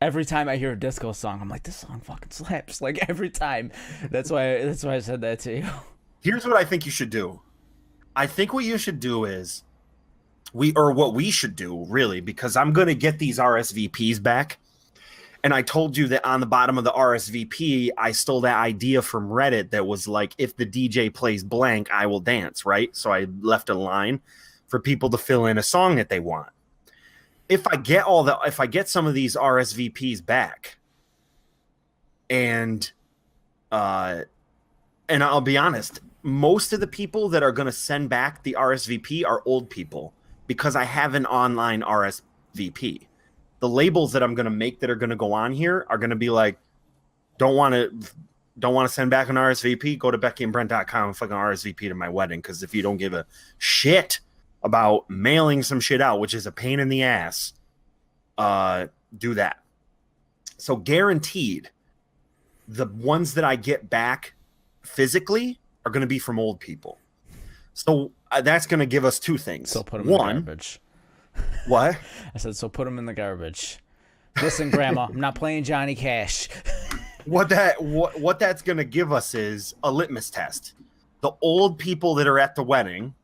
every time I hear a disco song, I'm like, this song fucking slaps. Like every time. That's why I said that to you. Here's what I think you should do. I think what you should do is, what we should do, really, because I'm going to get these RSVPs back. And I told you that on the bottom of the RSVP, I stole that idea from Reddit that was like, if the DJ plays blank, I will dance, right? So I left a line for people to fill in a song that they want. If I get some of these RSVPs back, and I'll be honest, most of the people that are going to send back the RSVP are old people, because I have an online RSVP. The labels that I'm going to make that are going to go on here are going to be like, don't want to send back an RSVP, go to BeckyandBrent.com and fucking RSVP to my wedding. Because if you don't give a shit about mailing some shit out, which is a pain in the ass, do that. So guaranteed, the ones that I get back physically are going to be from old people. So that's going to give us two things. So put them in the garbage. What? I said, so put them in the garbage. Listen, Grandma, I'm not playing Johnny Cash. What that's going to give us is a litmus test. The old people that are at the wedding,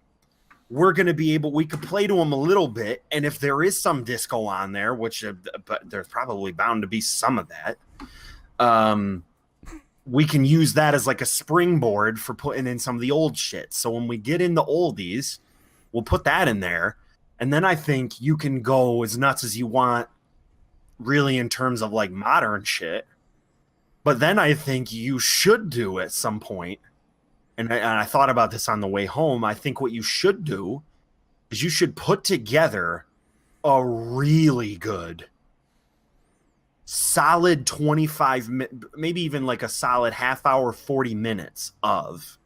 we could play to them a little bit. And if there is some disco on there, but there's probably bound to be some of that, we can use that as like a springboard for putting in some of the old shit. So when we get in the oldies, we'll put that in there. And then I think you can go as nuts as you want, really, in terms of like modern shit. But then I think you should do at some point, and I thought about this on the way home, I think what you should do is you should put together a really good, solid 25 minutes, maybe even like a solid half hour, 40 minutes of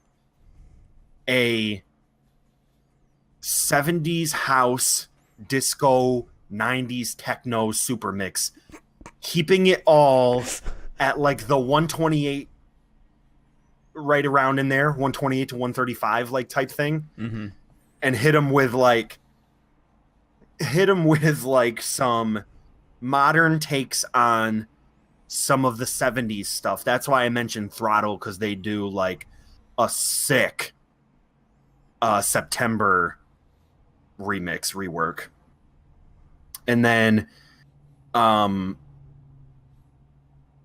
a 70s house, disco, 90s techno super mix, keeping it all at like the 128, right around in there, 128 to 135 like type thing, and hit them with like some modern takes on some of the 70s stuff. That's why I mentioned Throttle, because they do like a sick September rework. And then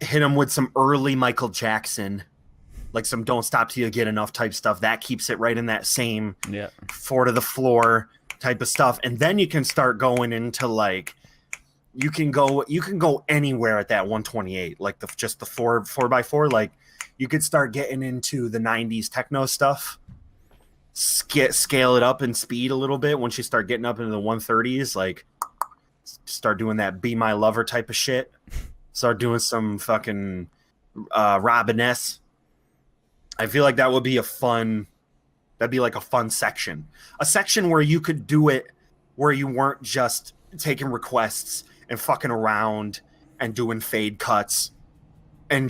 hit them with some early Michael Jackson, like some Don't Stop Till You Get Enough type stuff. That keeps it right in that same four to the floor type of stuff. And then you can start going into like, you can go anywhere at that 128, like the 4x4. Like you could start getting into the 90s techno stuff, scale it up in speed a little bit. Once you start getting up into the 130s, like start doing that Be My Lover type of shit. Start doing some fucking Robin S. I feel like that would be that'd be like a fun section. A section where you could do it where you weren't just taking requests and fucking around and doing fade cuts and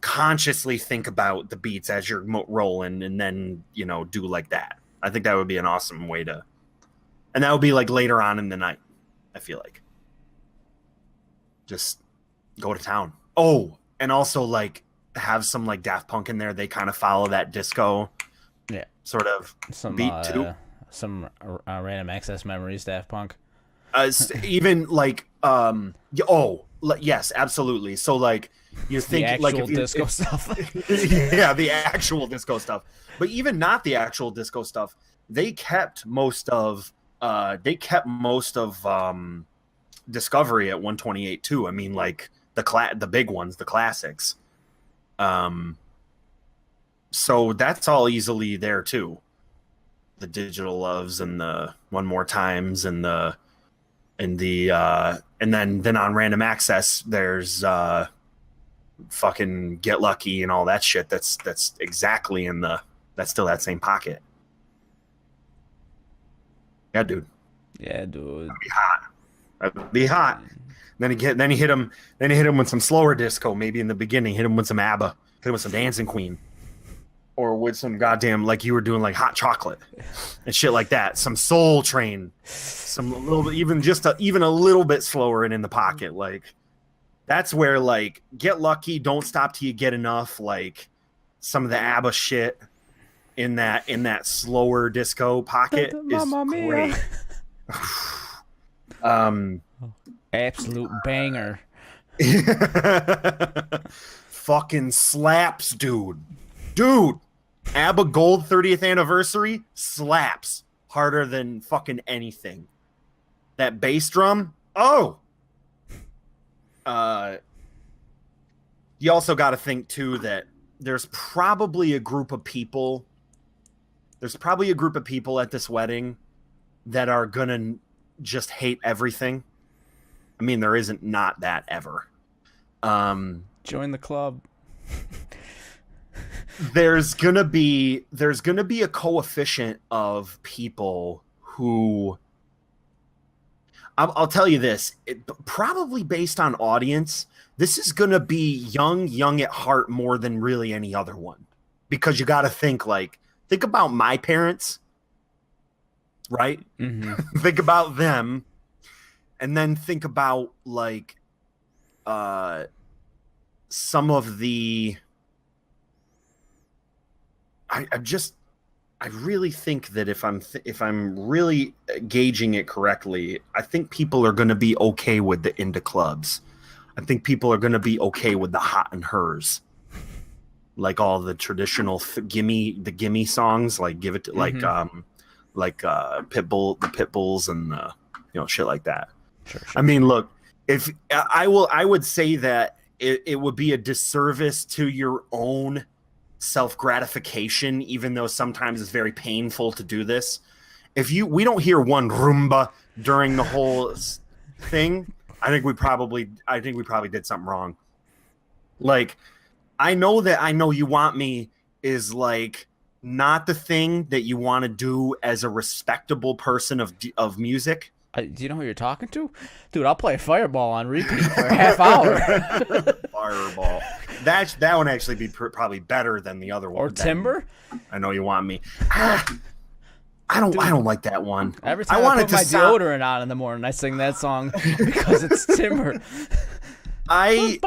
consciously think about the beats as you're rolling, and then do like that. I think that would be an awesome way to, and that would be like later on in the night. I feel like just go to town. Oh, and also like have some like Daft Punk in there. They kind of follow that disco, sort of some beat too. Some Random Access Memories Daft Punk. Even like yes, absolutely. So like you think the actual disco stuff. Yeah, the actual disco stuff. But even not the actual disco stuff, they kept most of Discovery at 128 too. I mean, like the big ones, the classics. So that's all easily there too. The Digital Loves and the One More Times and then on Random Access there's fucking Get Lucky and all that shit. That's exactly that's still that same pocket. Yeah, dude. That'd be hot. Then he hit him with some slower disco, maybe in the beginning. Hit him with some ABBA. Hit him with some Dancing Queen, or with some goddamn, like you were doing, like Hot Chocolate and shit like that. Some Soul Train, some little bit, even a little bit slower and in the pocket. Like that's where like Get Lucky, Don't Stop Till You Get Enough, like some of the ABBA shit in that slower disco pocket is great. Absolute banger. Fucking slaps, dude. ABBA Gold 30th Anniversary slaps harder than fucking anything. That bass drum, you also got to think too that there's probably a group of people at this wedding that are gonna just hate everything. I mean, there isn't not that ever. Join the club. There's gonna be a coefficient of people who I'll tell you this, probably based on audience, this is gonna be young at heart more than really any other one, because you got to think about my parents, right? Mm-hmm. Think about them, and then think about like some of the. I really think that if I'm really gauging it correctly, I think people are going to be okay with the indie clubs. I think people are going to be okay with the Hot and Hers, like all the traditional gimme songs, like Give It to, Mm-hmm. Pitbull, the Pitbulls, and shit like that. Sure. I mean, look, if I would say that it would be a disservice to your own self-gratification, even though sometimes it's very painful to do this. If we don't hear one rumba during the whole thing, I think we probably did something wrong. Like, I know you want me is like not the thing that you want to do as a respectable person of music. Do you know who you're talking to? Dude, I'll play Fireball on repeat for a half hour. Fireball. That one actually be probably better than the other one. Or Timber? I know you want me. I don't like that one. Every time I put my deodorant on in the morning, I sing that song because it's Timber. I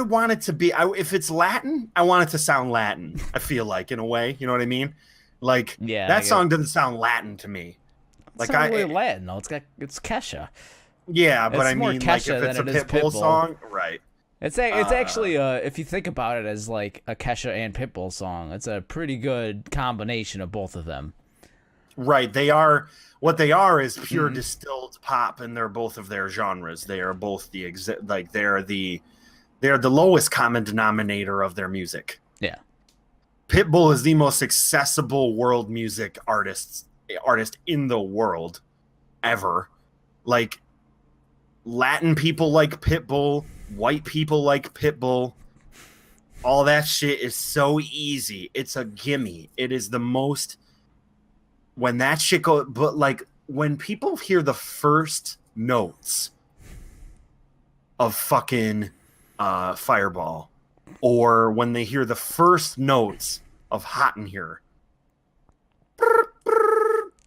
want it to be. If it's Latin, I want it to sound Latin. I feel like, in a way, you know what I mean? Like, yeah, that song doesn't sound Latin to me. It's not really Latin though. It's Kesha. Yeah, but I mean, like, if it's a Pitbull song, right? It's actually if you think about it as like a Kesha and Pitbull song, it's a pretty good combination of both of them. Right. They are what they are is pure distilled pop, and they're both of their genres. They are both they're the lowest common denominator of their music. Yeah. Pitbull is the most accessible world music artist in the world ever. Like, Latin people like Pitbull, white people like Pitbull. All that shit is so easy. It's a gimme. It is the most, when that shit goes, but like when people hear the first notes of fucking Fireball, or when they hear the first notes of Hot in Here,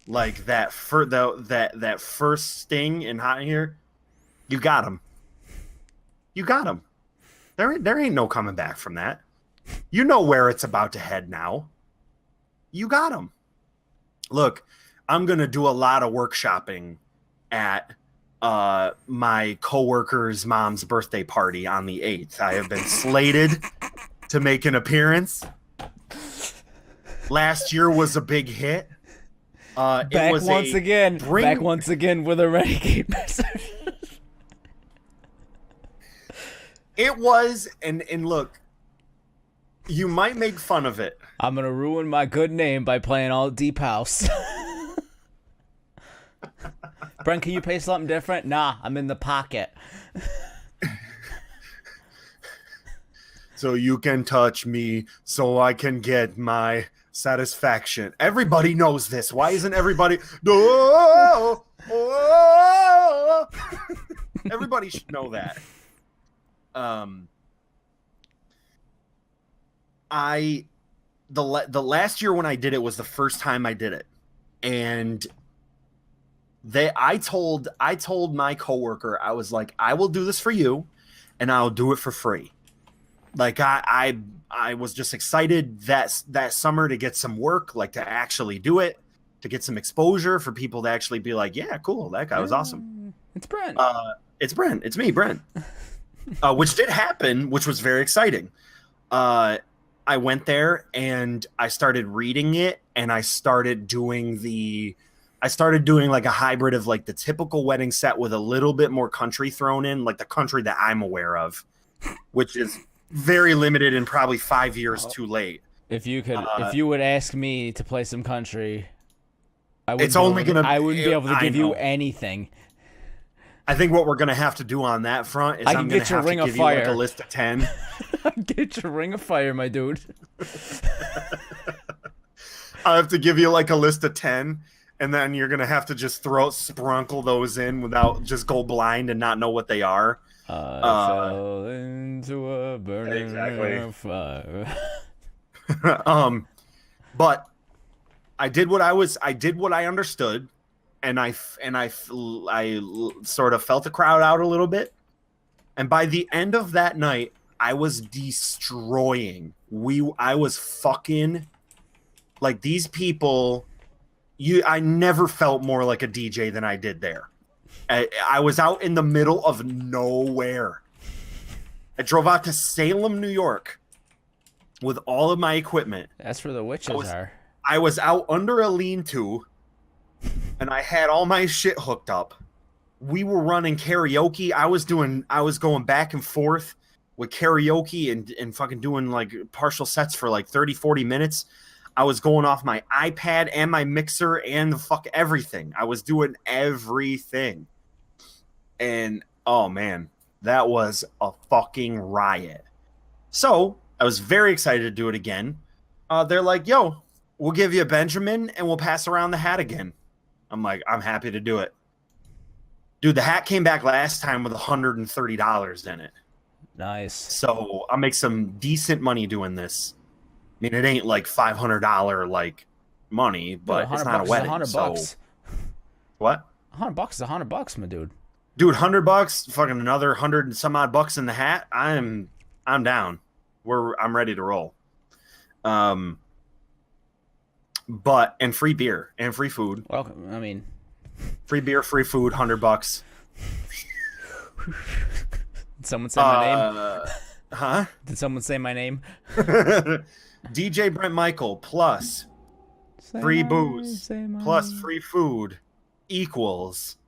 like that that first sting in Hot in Here, you got them. You got them. There ain't no coming back from that. You know where it's about to head now. You got them. Look, I'm gonna do a lot of workshopping at my coworker's mom's birthday party on the 8th. I have been slated to make an appearance. Last year was a big hit. Back once again with a renegade message. It was, and look, you might make fun of it. I'm gonna ruin my good name by playing all deep house. Brent, can you play something different? Nah, I'm in the pocket. So you can touch me so I can get my satisfaction. Everybody knows this. Why isn't everybody... Oh, oh. Everybody should know that. The last year when I did it was the first time I did it. And I told my coworker, I was like, I will do this for you and I'll do it for free. Like I was just excited that summer to get some work, like to actually do it, to get some exposure for people to actually be like, yeah, cool, that guy was awesome. It's Brent. It's Brent. It's me, Brent. Which did happen, which was very exciting. I went there and I started reading it, and I started doing like a hybrid of like the typical wedding set with a little bit more country thrown in, like the country that I'm aware of, which is very limited and probably 5 years too late. If you would ask me to play some country, I wouldn't be able to give you anything. I think what we're gonna have to do on that front is I'm gonna have to give you like a list of 10. Get your ring of fire, my dude. I have to give you like a list of 10, and then you're gonna have to just sprinkle those in without just go blind and not know what they are. I fell into a burning fire. But I did what I understood, and I sort of felt the crowd out a little bit. And by the end of that night, I was destroying. I was fucking like these people. I never felt more like a DJ than I did there. I was out in the middle of nowhere. I drove out to Salem, New York with all of my equipment. That's where the witches are. I was out under a lean-to, and I had all my shit hooked up. We were running karaoke. I was going back and forth with karaoke and fucking doing like partial sets for like 30, 40 minutes. I was going off my iPad and my mixer and the fuck everything. I was doing everything. And oh man, that was a fucking riot. So I was very excited to do it again. They're like, yo, we'll give you a Benjamin and we'll pass around the hat again. I'm like, I'm happy to do it. Dude, the hat came back last time with $130 in it. Nice. So I'll make some decent money doing this. I mean, it ain't like $500 like money, but it's not a wedding. $100. What? $100 is $100, my dude. Dude, $100, fucking another 100 and some odd bucks in the hat. I'm down. I'm ready to roll. And free beer and free food. Welcome. I mean, free beer, free food, $100. Did someone say my name? Huh? Did someone say my name? DJ Brent Michael plus free booze plus free food equals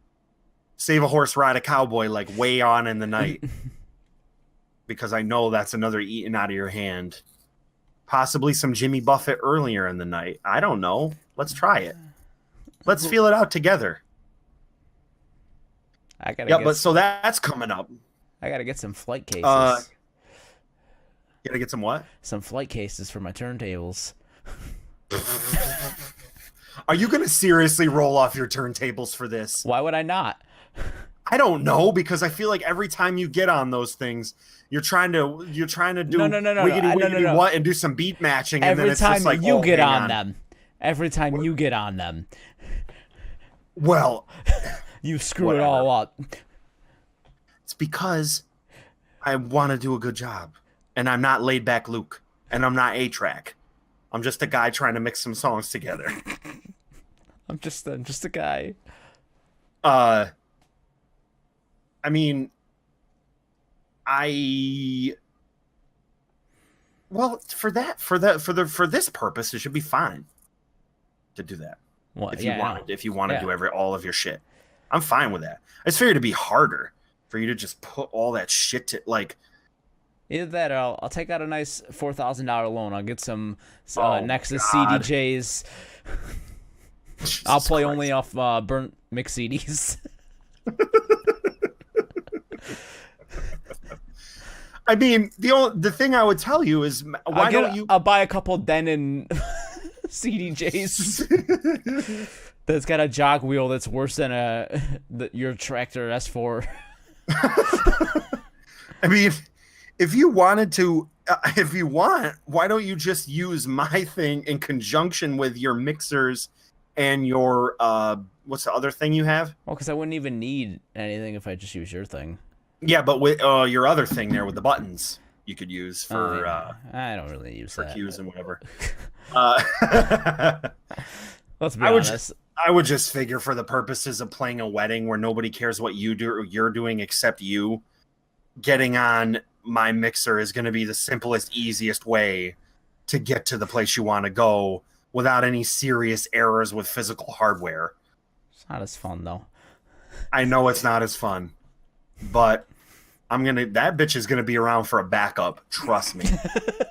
save a horse, ride a cowboy like way on in the night. Because I know that's another eating out of your hand. Possibly some Jimmy Buffett earlier in the night. I don't know. Let's try it. Let's feel it out together. So that's coming up. I gotta get some flight cases. You gotta get some what? Some flight cases for my turntables. Are you gonna seriously roll off your turntables for this? Why would I not? I don't know, because I feel like every time you get on those things, you're trying to do wiggity what and do some beat matching, and then it's just like, you get on them. Every time you get on them. Well, you screw it all up. It's because I want to do a good job, and I'm not laid back Luke, and I'm not A-Track. I'm just a guy trying to mix some songs together. I'm just a guy. I mean, well, for this purpose, it should be fine to do that. What? If you want to do all of your shit, I'm fine with that. It's figured to be harder for you to just put all that shit to like. Either that, or I'll take out a nice $4,000 loan. I'll get some Nexus CDJs. I'll play only off Brent mix CDs. I mean, the thing I would tell you is I'll buy a couple Denon CDJs that's got a jog wheel that's worse than your tractor S4. I mean, if you wanted to, why don't you just use my thing in conjunction with your mixers and your what's the other thing you have? Well, because I wouldn't even need anything if I just use your thing. Yeah, but with your other thing there with the buttons, you could use for. I don't really use for that. cues and whatever. Let's be honest. I would just figure, for the purposes of playing a wedding where nobody cares what you're doing except you, getting on my mixer is going to be the simplest, easiest way to get to the place you want to go without any serious errors with physical hardware. It's not as fun though. I know it's not as fun, but that bitch is gonna be around for a backup. Trust me.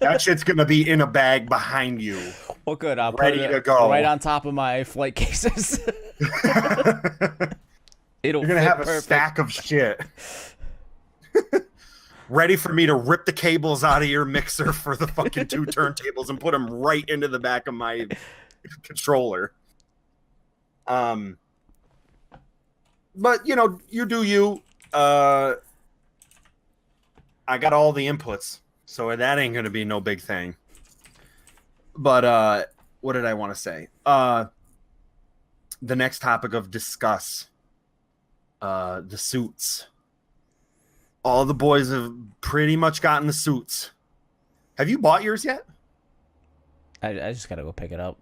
That shit's gonna be in a bag behind you. Well, good. I'll ready put it to go right on top of my flight cases. You're gonna have a stack of shit. Ready for me to rip the cables out of your mixer for the fucking 2 turntables and put them right into the back of my controller. But you do you. I got all the inputs, so that ain't gonna be no big thing. But what did I want to say? The next topic of discuss. The suits. All the boys have pretty much gotten the suits. Have you bought yours yet? I just gotta go pick it up.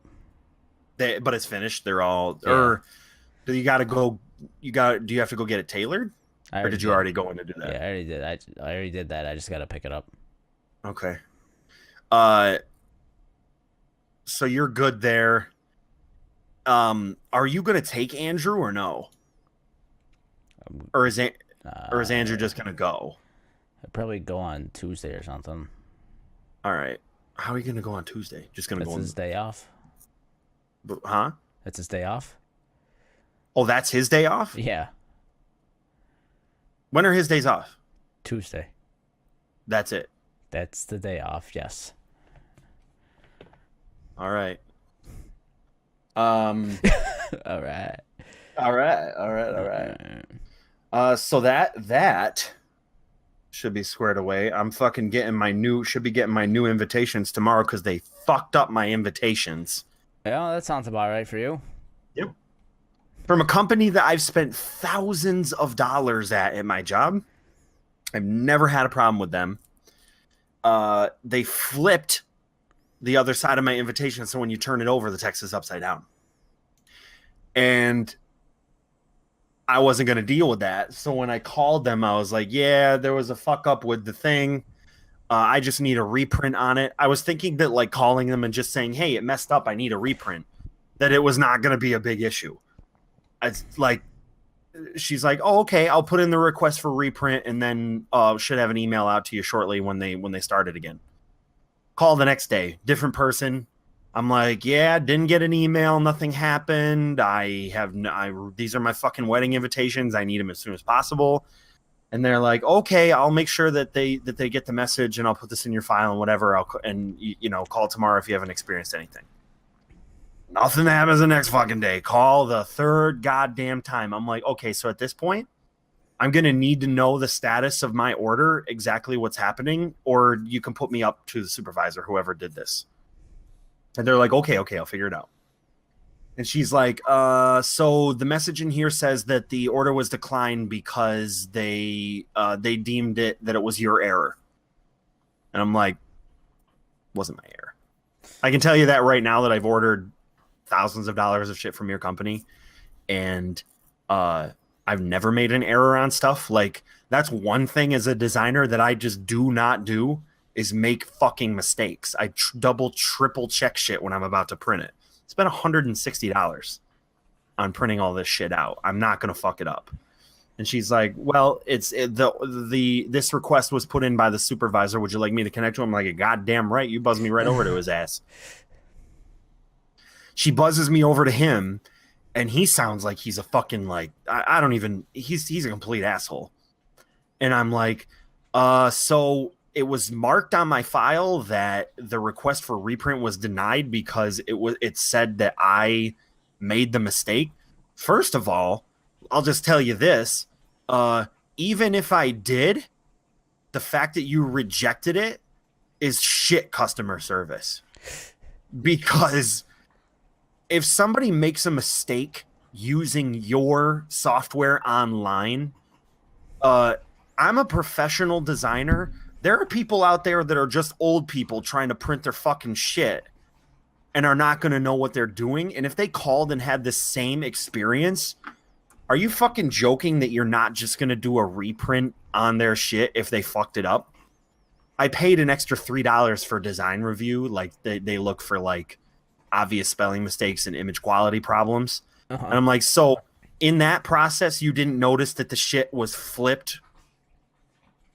But it's finished. They're all. Yeah. Or do you gotta go? Do you have to go get it tailored? Or did you already go in to do that? Yeah, I already did. I already did that. I just gotta pick it up. Okay. So you're good there. Are you gonna take Andrew or no? Or is Andrew just gonna go? I'd probably go on Tuesday or something. All right. How are you gonna go on Tuesday? Just gonna go on his day off. Huh? That's his day off. Oh, that's his day off? Yeah. When are his days off? Tuesday. That's it. That's the day off. Yes. All right. All right. So that should be squared away. I'm fucking getting my new invitations tomorrow because they fucked up my invitations. Yeah, that sounds about right for you. Yep. From a company that I've spent thousands of dollars at my job. I've never had a problem with them. They flipped the other side of my invitation, so when you turn it over, the text is upside down. And I wasn't going to deal with that. So when I called them, I was like, yeah, there was a fuck up with the thing. I just need a reprint on it. I was thinking that like calling them and just saying, hey, it messed up, I need a reprint, that it was not going to be a big issue. It's like, she's like, oh, okay, I'll put in the request for reprint and then should have an email out to you shortly when they start it again. Call the next day, different person. I'm like, yeah, didn't get an email, nothing happened. These are my fucking wedding invitations. I need them as soon as possible. And they're like, okay, I'll make sure that they get the message and I'll put this in your file and whatever. Call tomorrow if you haven't experienced anything. Nothing happens the next fucking day. Call the third goddamn time. I'm like, okay, so at this point, I'm going to need to know the status of my order, exactly what's happening, or you can put me up to the supervisor, whoever did this. And they're like, okay, I'll figure it out. And she's like, so the message in here says that the order was declined because they deemed it that it was your error. And I'm like, wasn't my error. I can tell you that right now that I've ordered thousands of dollars of shit from your company, and I've never made an error on stuff. Like, that's one thing as a designer that I just do not do, is make fucking mistakes. I double, triple check shit when I'm about to print it. Spent $160 on printing all this shit out. I'm not gonna fuck it up. And she's like, well, this request was put in by the supervisor. Would you like me to connect to him? I'm like, goddamn right. You buzz me right over to his ass. She buzzes me over to him, and he sounds like he's a fucking, like, I don't even, he's a complete asshole. And I'm like, so it was marked on my file that the request for reprint was denied because it said that I made the mistake. First of all, I'll just tell you this. Even if I did, the fact that you rejected it is shit customer service. Because if somebody makes a mistake using your software online, I'm a professional designer. There are people out there that are just old people trying to print their fucking shit and are not going to know what they're doing. And if they called and had the same experience, are you fucking joking that you're not just going to do a reprint on their shit if they fucked it up? I paid an extra $3 for design review. Like, they look for, like, obvious spelling mistakes and image quality problems. And I'm like, so in that process, you didn't notice that the shit was flipped?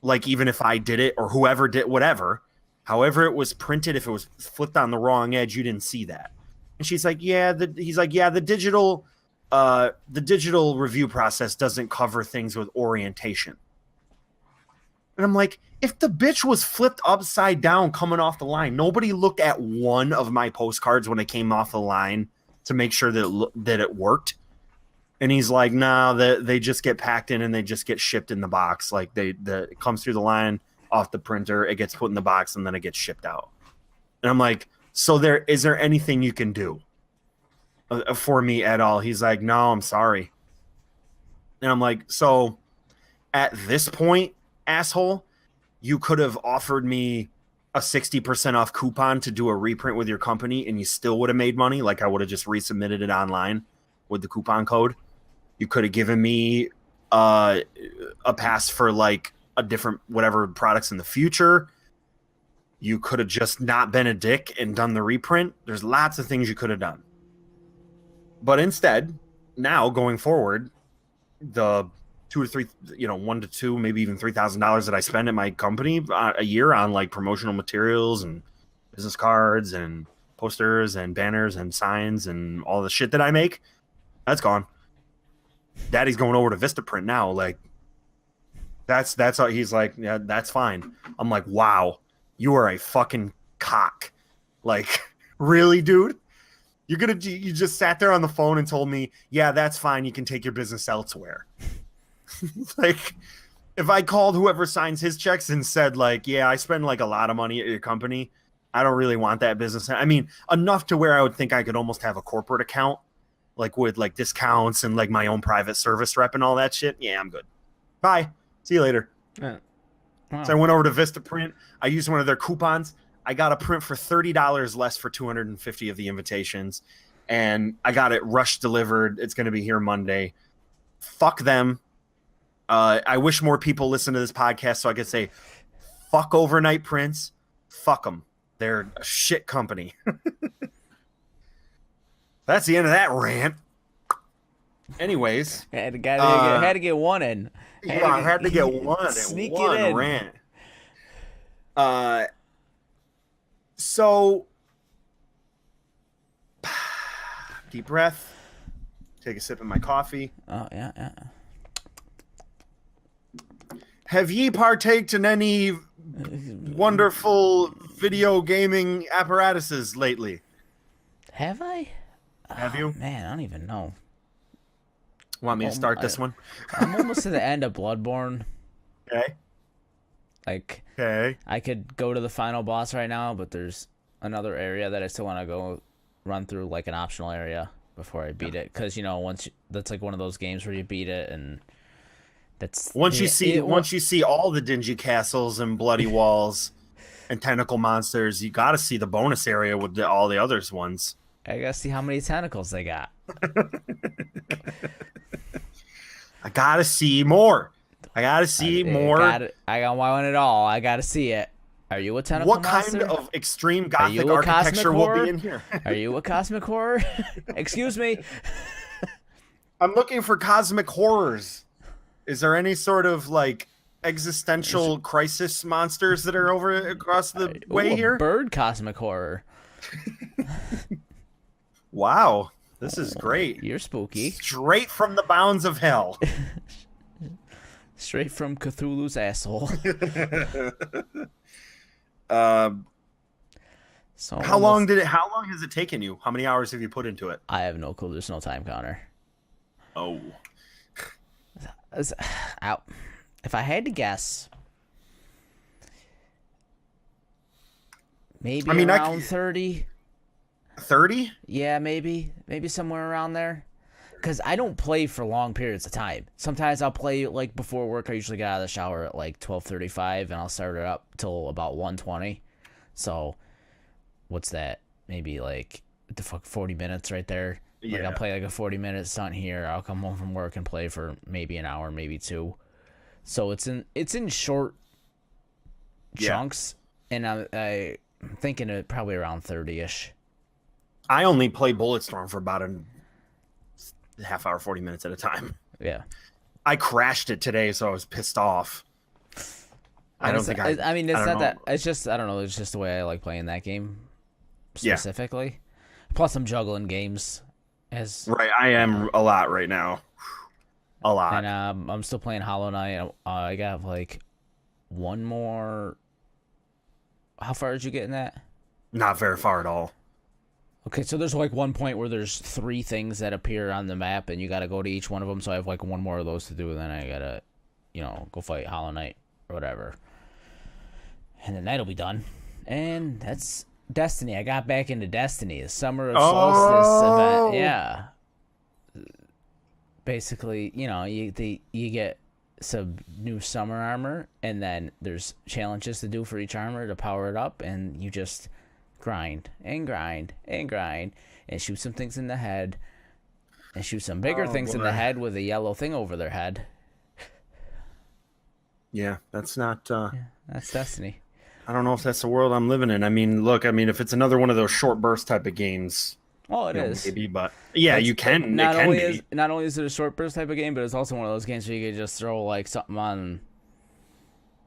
Like, even if I did it or whoever did, whatever, however it was printed, if it was flipped on the wrong edge, you didn't see that. And she's like, the digital review process doesn't cover things with orientation. And I'm like, if the bitch was flipped upside down coming off the line, nobody looked at one of my postcards when it came off the line to make sure that it worked. And he's like, no, they just get packed in and they just get shipped in the box. Like, it comes through the line off the printer, it gets put in the box, and then it gets shipped out. And I'm like, so is there anything you can do for me at all? He's like, no, I'm sorry. And I'm like, so at this point, asshole, you could have offered me a 60% off coupon to do a reprint with your company, and you still would have made money. Like, I would have just resubmitted it online with the coupon code. You could have given me a pass for, like, a different whatever products in the future. You could have just not been a dick and done the reprint. There's lots of things you could have done. But instead, now going forward, the $1 to $2, maybe even $3,000 that I spend at my company a year on, like, promotional materials and business cards and posters and banners and signs and all the shit that I make, that's gone. Daddy's going over to Vistaprint now. Like, that's how he's like, yeah, that's fine. I'm like, wow, you are a fucking cock. Like, really, dude? You just sat there on the phone and told me, yeah, that's fine. You can take your business elsewhere. Like, if I called whoever signs his checks and said, like, yeah, I spend, like, a lot of money at your company, I don't really want that business. I mean, enough to where I would think I could almost have a corporate account, like, with, like, discounts and, like, my own private service rep and all that shit. Yeah, I'm good. Bye. See you later. Yeah. Wow. So I went over to Vistaprint. I used one of their coupons. I got a print for $30 less for 250 of the invitations, and I got it rush delivered. It's going to be here Monday. Fuck them. I wish more people listen to this podcast so I could say, fuck Overnight Prints. Fuck them. They're a shit company. That's the end of that rant. Anyways. Had to get one in. I had to get one. Sneak one it in. Rant. So, deep breath. Take a sip of my coffee. Oh, yeah. Have ye partaked in any wonderful video gaming apparatuses lately? Have I? Have you? Man, I don't even know. Want me to start this one? I'm almost to the end of Bloodborne. Okay. Like, okay. I could go to the final boss right now, but there's another area that I still want to go run through, like an optional area before I beat it. Because, you know, that's like one of those games where you beat it and that's... Once you see all the dingy castles and bloody walls and tentacle monsters, you got to see the bonus area with all the others ones. I got to see how many tentacles they got. I got to see more. I got to see more. I want it all. I got to see it. Are you a tentacle monster? What kind of extreme gothic architecture will be in here? Are you a cosmic horror? Excuse me. I'm looking for cosmic horrors. Is there any sort of like existential crisis monsters that are over across the way here? Bird cosmic horror. Wow, this is great. You're spooky. Straight from the bounds of hell. Straight from Cthulhu's asshole. So how long has it taken you? How many hours have you put into it? I have no clue. There's no time counter. Oh. Out. If I had to guess, maybe around 30. 30? Yeah, maybe somewhere around there. Because I don't play for long periods of time. Sometimes I'll play like before work. I usually get out of the shower at like 12:35, and I'll start it up till about 1:20. So, what's that? Maybe like 40 minutes right there. Like Yeah. I'll play like a 40-minute stunt here. I'll come home from work and play for maybe an hour, maybe two. So it's in short chunks, and I'm thinking it probably around 30-ish. I only play Bulletstorm for about a half hour, 40 minutes at a time. Yeah. I crashed it today, so I was pissed off. I don't think I mean, it's not that. It's just, I don't know. It's just the way I like playing that game specifically. Yeah. Plus, I'm juggling games. Right, I am a lot right now. A lot. And I'm still playing Hollow Knight. I got like one more. How far did you get in that? Not very far at all. Okay, so there's like one point where there's 3 things that appear on the map, and you got to go to each one of them. So I have like one more of those to do, and then I gotta, go fight Hollow Knight or whatever, and then that'll be done. And that's Destiny. I got back into Destiny, the Summer of Solstice event. Yeah. Basically, you get some new summer armor, and then there's challenges to do for each armor to power it up, and you just grind and grind and grind and shoot some things in the head and shoot some bigger things in the head with a yellow thing over their head. Yeah, that's not... that's Destiny. I don't know if that's the world I'm living in. I mean, look, if it's another one of those short burst type of games... Well, it is. Maybe, but... Yeah, you can. Not only is it a short burst type of game, but it's also one of those games where you could just throw like something on...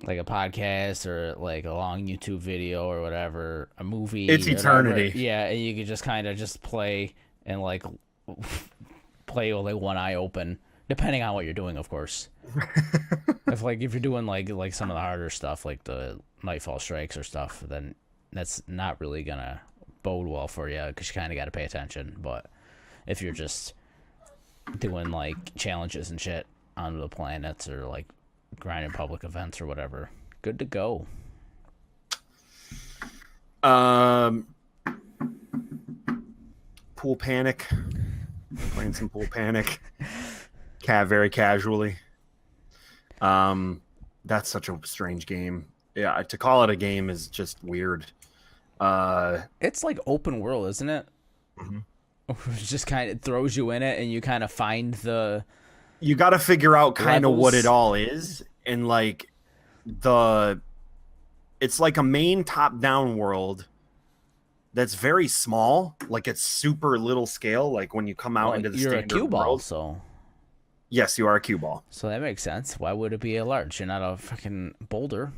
like a podcast or like a long YouTube video or whatever, a movie. It's eternity. Yeah, and you could just kind of just play and like play with like one eye open, depending on what you're doing, of course. if you're doing like some of the harder stuff, like the Nightfall Strikes or stuff, then that's not really gonna bode well for you because you kind of got to pay attention. But if you're just doing like challenges and shit on the planets or like grinding public events or whatever, good to go. Pool Panic. Playing some Pool Panic. Very casually. That's such a strange game. Yeah, to call it a game is just weird. It's like open world, isn't it? Mm-hmm. It just kind of throws you in it, and you kind of find the... You got to figure out kind of what it all is, and like it's like a main top-down world that's very small, like it's super little scale. Like when you come out into the standard you're a cue ball, world. So yes, you are a cue ball. So that makes sense. Why would it be a large? You're not a fucking boulder.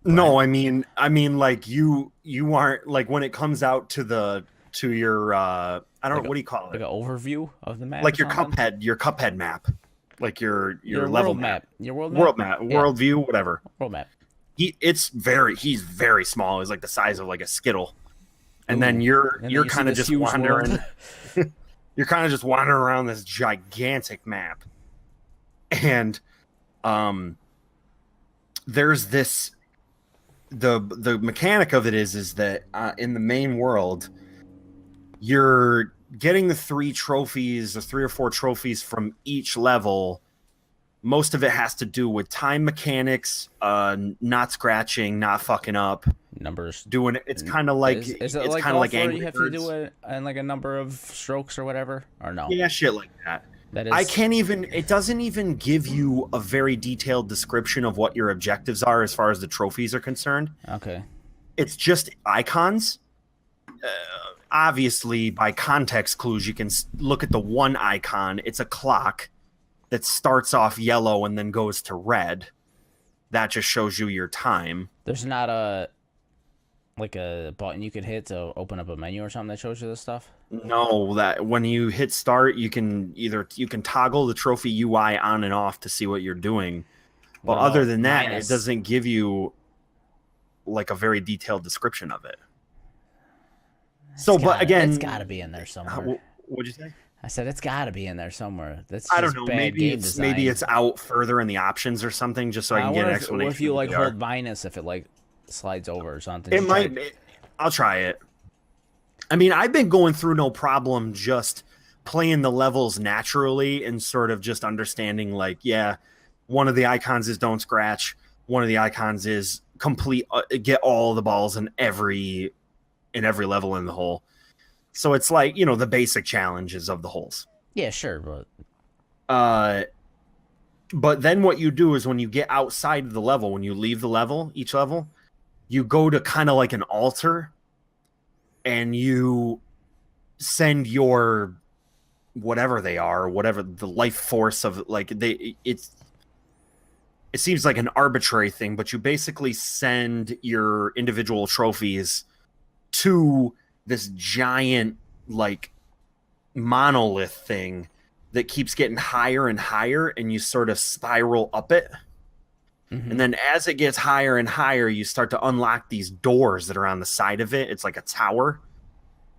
No, I mean, like you aren't like when it comes out to your I don't know, what do you call it? Like an overview of the map. Like your Cuphead map. Like your level map. Your world map. World view, whatever. World map. He's very small. He's like the size of like a Skittle. And then you're kind of just wandering. You're kind of just wandering around this gigantic map. And there's this the mechanic of it is that in the main world, you're getting the 3 or 4 trophies from each level. Most of it has to do with time mechanics, not scratching, not fucking up, Numbers. doing it. It's kind of like Is it it's like kind of golf like where Angry you have Birds. to do it in like a number of strokes or whatever, or no? Yeah, shit like that. That is. I can't even. It doesn't even give you a very detailed description of what your objectives are as far as the trophies are concerned. Okay. It's just icons. Obviously, by context clues, you can look at the one icon. It's a clock that starts off yellow and then goes to red. That just shows you your time. There's not a button you could hit to open up a menu or something that shows you this stuff. No, that when you hit start, you can toggle the trophy UI on and off to see what you're doing. But other than that, it doesn't give you like a very detailed description of it. So, but again, it's got to be in there somewhere. What'd you say? I said it's got to be in there somewhere. That's I don't know. Maybe it's out further in the options or something, just so I can get an explanation. What if you like hold minus if it like slides over or something? It might. I'll try it. I mean, I've been going through no problem just playing the levels naturally and sort of just understanding like, yeah, one of the icons is don't scratch. One of the icons is complete, get all the balls in every level in the hole. So it's like, the basic challenges of the holes. Yeah, sure, but then what you do is when you get outside of the level, when you leave the level, each level, you go to kind of like an altar and you send your whatever they are, whatever the life force of like it seems like an arbitrary thing, but you basically send your individual trophies to this giant like monolith thing that keeps getting higher and higher, and you sort of spiral up it. Mm-hmm. And then as it gets higher and higher, you start to unlock these doors that are on the side of it. It's like a tower.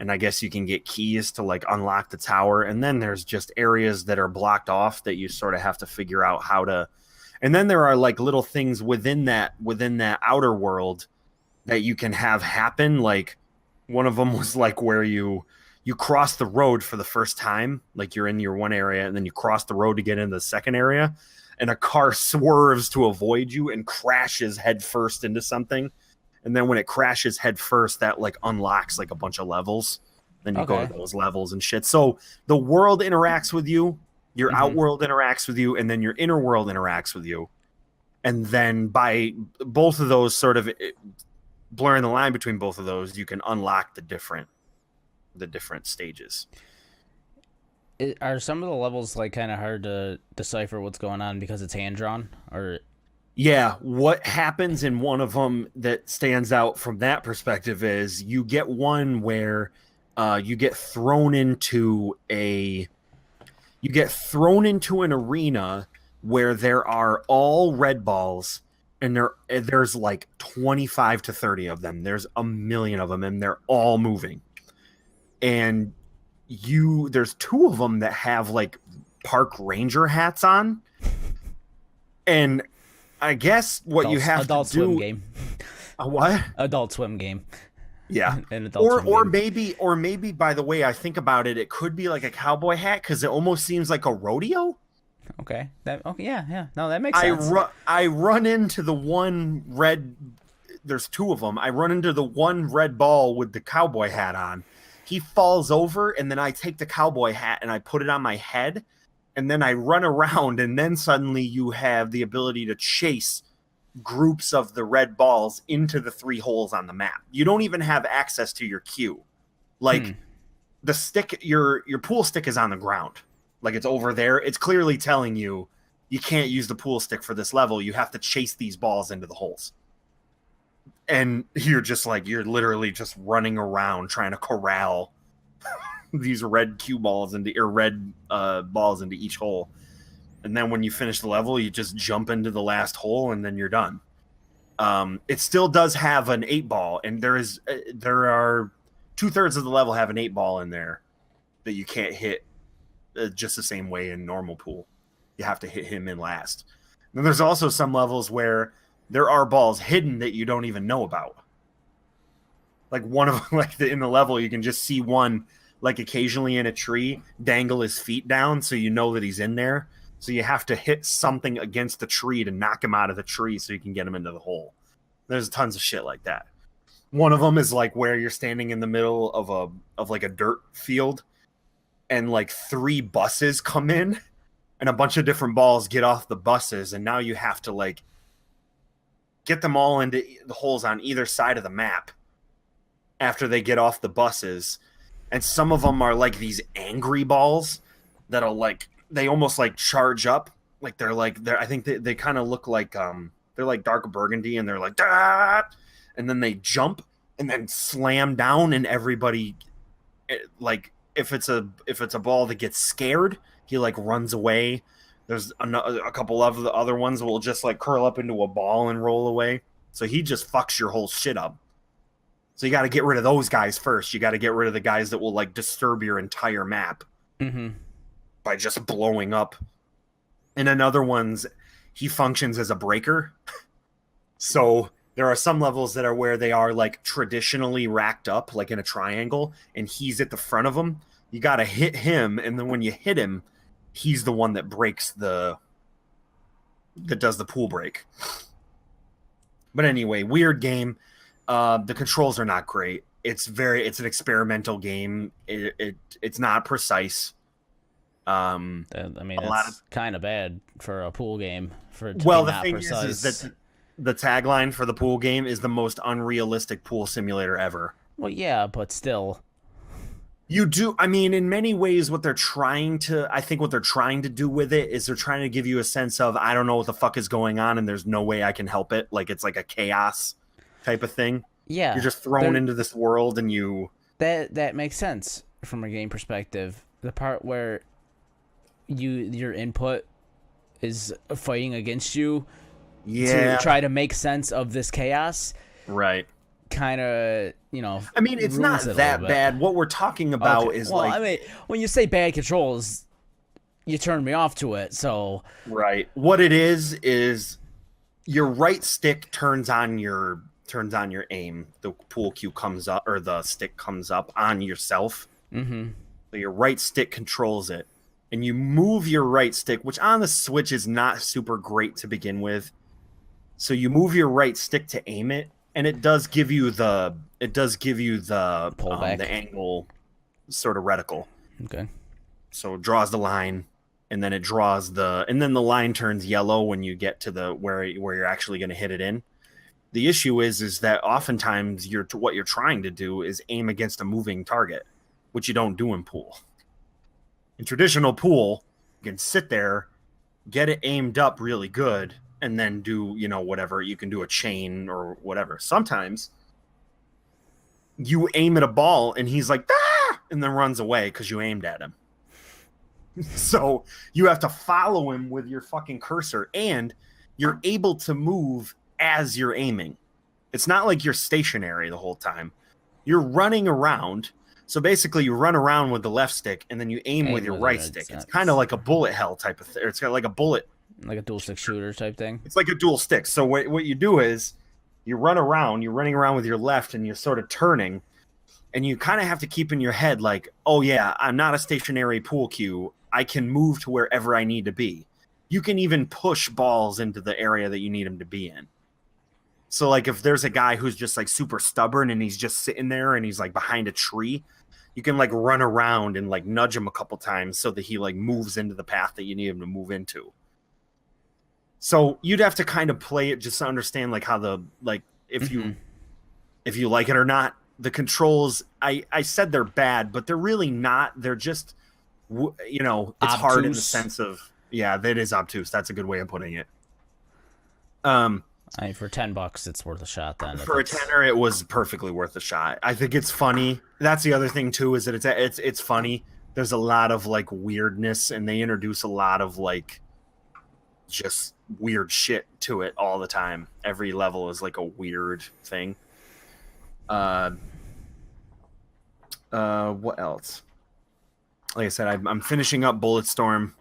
And I guess you can get keys to like unlock the tower. And then there's just areas that are blocked off that you sort of have to figure out how to. And then there are like little things within that outer world that you can have happen. Like one of them was like where you cross the road for the first time. Like you're in your one area and then you cross the road to get into the second area. And a car swerves to avoid you and crashes head first into something. And then when it crashes head first, that like unlocks like a bunch of levels. Then you go to those levels and shit. So the world interacts with you, your outworld interacts with you, and then your inner world interacts with you. And then by both of those sort of blurring the line between both of those, you can unlock the different stages. Are some of the levels like kind of hard to decipher what's going on because it's hand drawn? Or yeah, what happens in one of them that stands out from that perspective is you get one where you get thrown into an arena where there are all red balls, and there's like 25 to 30 of them. There's a million of them, and they're all moving. And there's 2 of them that have like park ranger hats on, and I guess what you have adult to do swim game. A what? Adult swim game. Yeah. An adult swim game. maybe by the way I think about it, it could be like a cowboy hat because it almost seems like a rodeo. Okay. Yeah. No, that makes sense. I run into the one red. There's 2 of them. I run into the one red ball with the cowboy hat on. He falls over, and then I take the cowboy hat and I put it on my head, and then I run around, and then suddenly you have the ability to chase groups of the red balls into the 3 holes on the map. You don't even have access to your cue. Like the stick, your pool stick is on the ground. Like it's over there. It's clearly telling you can't use the pool stick for this level. You have to chase these balls into the holes. And you're literally just running around trying to corral these red cue balls balls into each hole. And then when you finish the level, you just jump into the last hole and then you're done. It still does have an 8-ball, and there are 2/3 of the level have an 8-ball in there that you can't hit just the same way in normal pool. You have to hit him in last. And then there's also some levels where there are balls hidden that you don't even know about. Like one of in the level, you can just see one like occasionally in a tree dangle his feet down, so you know that he's in there. So you have to hit something against the tree to knock him out of the tree so you can get him into the hole. There's tons of shit like that. One of them is like where you're standing in the middle of like a dirt field, and like 3 buses come in, and a bunch of different balls get off the buses, and now you have to like get them all into the holes on either side of the map after they get off the buses. And some of them are like these angry balls that'll like, they almost like charge up. Like they're I think they kind of look like, they're like dark burgundy, and they're like, Dah! And then they jump and then slam down, and everybody, like, if it's a ball that gets scared, he like runs away. There's a couple of the other ones will just like curl up into a ball and roll away. So he just fucks your whole shit up. So you got to get rid of those guys first. You got to get rid of the guys that will like disturb your entire map by just blowing up. And then other ones, he functions as a breaker. So there are some levels that are where they are like traditionally racked up, like in a triangle, and he's at the front of them. You got to hit him, and then when you hit him, he's the one that that does the pool break. But anyway, weird game. The controls are not great. It's an experimental game. It's not precise. I mean, that's kind of bad for a pool game. The thing is that the tagline for the pool game is the most unrealistic pool simulator ever. Well, yeah, but still. You do. I mean, in many ways, what they're trying to do with it is they're trying to give you a sense of, I don't know what the fuck is going on, and there's no way I can help it. Like, it's like a chaos type of thing. Yeah. You're just thrown into this world, and you... That makes sense from a game perspective. The part where your input is fighting against you to try to make sense of this chaos. Right. Kind of, I mean, it's not that bad. What we're talking about is like... I mean, when you say bad controls, you turn me off to it, so... Right. What it is your right stick turns on your aim. The pool cue comes up, or the stick comes up on yourself. Mm-hmm. So your right stick controls it. And you move your right stick, which on the Switch is not super great to begin with. So you move your right stick to aim it, and it does give you the pullback, the angle sort of reticle. Okay. So it draws the line, and then the line turns yellow when you get to where you're actually going to hit it in. The issue is that oftentimes what you're trying to do is aim against a moving target, which you don't do in pool. In traditional pool, you can sit there, get it aimed up really good, and then do, whatever. You can do a chain or whatever. Sometimes you aim at a ball and he's like, ah! And then runs away because you aimed at him. So you have to follow him with your fucking cursor, and you're able to move as you're aiming. It's not like you're stationary the whole time. You're running around. So basically you run around with the left stick, and then you aim with your right stick. It's kind of like a bullet hell type of thing. It's got like a bullet. Like a dual stick shooter type thing. It's like a dual stick. So what you do is you run around, you're running around with your left, and you're sort of turning, and you kind of have to keep in your head like, oh yeah, I'm not a stationary pool cue. I can move to wherever I need to be. You can even push balls into the area that you need them to be in. So like if there's a guy who's just like super stubborn and he's just sitting there and he's like behind a tree, you can like run around and like nudge him a couple times so that he like moves into the path that you need him to move into. So you'd have to kind of play it just to understand like how if you like it or not. The controls, I said they're bad, but they're really not. They're just, it's obtuse. Hard in the sense of, yeah, that is obtuse. That's a good way of putting it. I mean, for $10, it's worth a shot. Then for a tenner, it was perfectly worth a shot. I think it's funny. That's the other thing too, is that it's funny. There's a lot of like weirdness, and they introduce a lot of like just weird shit to it all the time. Every level is like a weird thing. What else? Like I said, I'm finishing up Bulletstorm.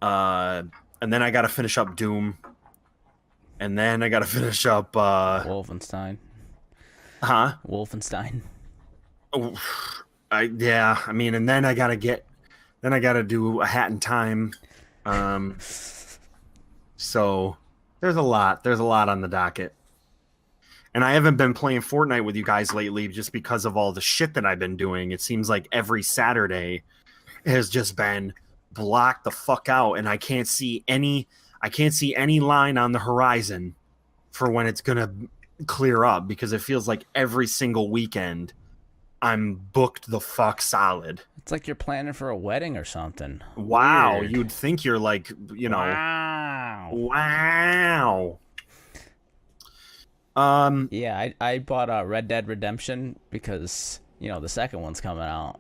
And then I got to finish up Doom. And then I got to finish up Wolfenstein. huh? Wolfenstein. Oh, I mean, and then I got to do A Hat in Time. So there's a lot on the docket. And I haven't been playing Fortnite with you guys lately just because of all the shit that I've been doing. It seems like every Saturday has just been blocked the fuck out, and I can't see any line on the horizon for when it's gonna clear up, because it feels like every single weekend I'm booked the fuck solid. It's like you're planning for a wedding or something. Wow, Weird. you'd think you're like, wow. Yeah, I bought Red Dead Redemption because the second one's coming out,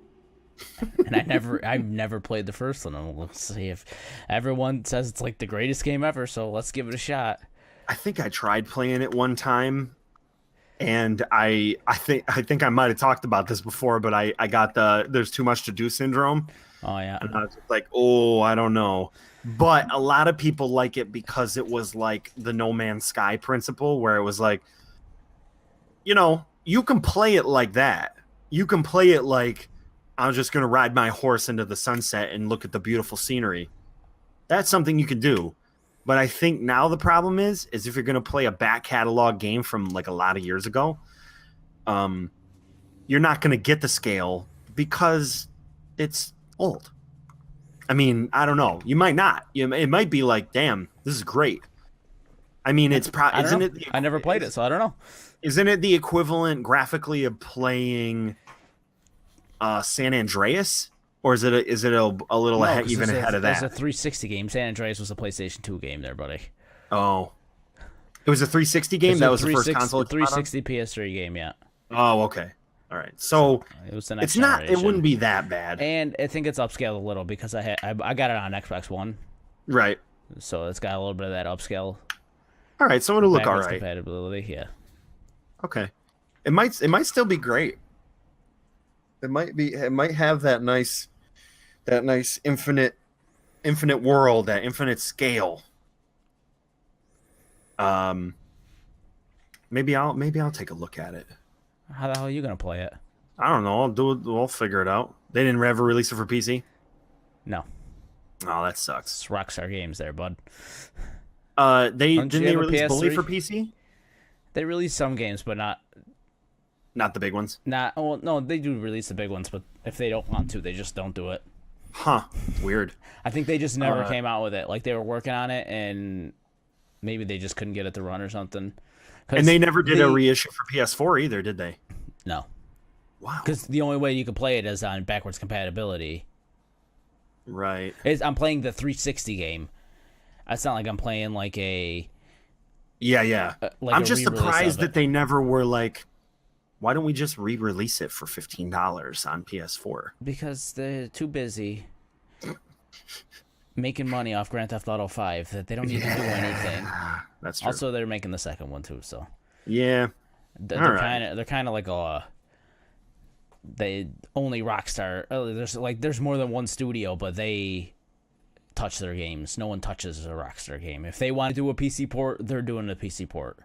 and I've never played the first one. And let's see if everyone says it's like the greatest game ever. So let's give it a shot. I think I tried playing it one time, and I think I might have talked about this before, but I got the there's too much to do syndrome. Oh yeah, and I was just like, oh, I don't know. But a lot of people like it because it was like the No Man's Sky principle, where it was like, you can play it like that. You can play it like, I'm just going to ride my horse into the sunset and look at the beautiful scenery. That's something you can do. But I think now the problem is if you're going to play a back catalog game from like a lot of years ago, you're not going to get the scale because it's old. I mean, I don't know. You might not. It might be like, damn, this is great. I mean, it's probably isn't it? I never played it, so I don't know. Isn't it the equivalent graphically of playing San Andreas, or is it a little even ahead of that? It was a 360 game. San Andreas was a PlayStation 2 game, there, buddy. Oh, it was a 360 game. That was the first console. 360 PS3 game, yeah. Oh, okay. All right, so it was the next it's not. generation. It wouldn't be that bad. And I think it's upscaled a little because I got it on Xbox One, right? So it's got a little bit of that upscale. All right, so it'll look all right. Compatibility, yeah. Okay, it might still be great. It might have that nice infinite world, that infinite scale. Maybe I'll take a look at it. How the hell are you gonna play it? I don't know. I'll do it. We'll figure it out. They didn't ever release it for PC? No. Oh, that sucks. It's Rockstar Games there, bud. Didn't they release Bully for PC? They release some games, but not the big ones. Well, no, they do release the big ones, but if they don't want to, they just don't do it. Huh? Weird. I think they just never came out with it. Like they were working on it, and maybe they just couldn't get it to run or something. And they never did a reissue for PS4 either, did they? No. Wow. Because the only way you can play it is on backwards compatibility. Right. I'm playing the 360 game. It's not like I'm playing like a... Yeah. Like I'm just surprised that they never were like, why don't we just re-release it for $15 on PS4? Because they're too busy making money off Grand Theft Auto 5 that they don't need to do anything. That's true. Also, they're making the second one too, so yeah, they're kind of like they only Rockstar. There's more than one studio, but they touch their games. No one touches a Rockstar game. If they want to do a PC port, they're doing a PC port.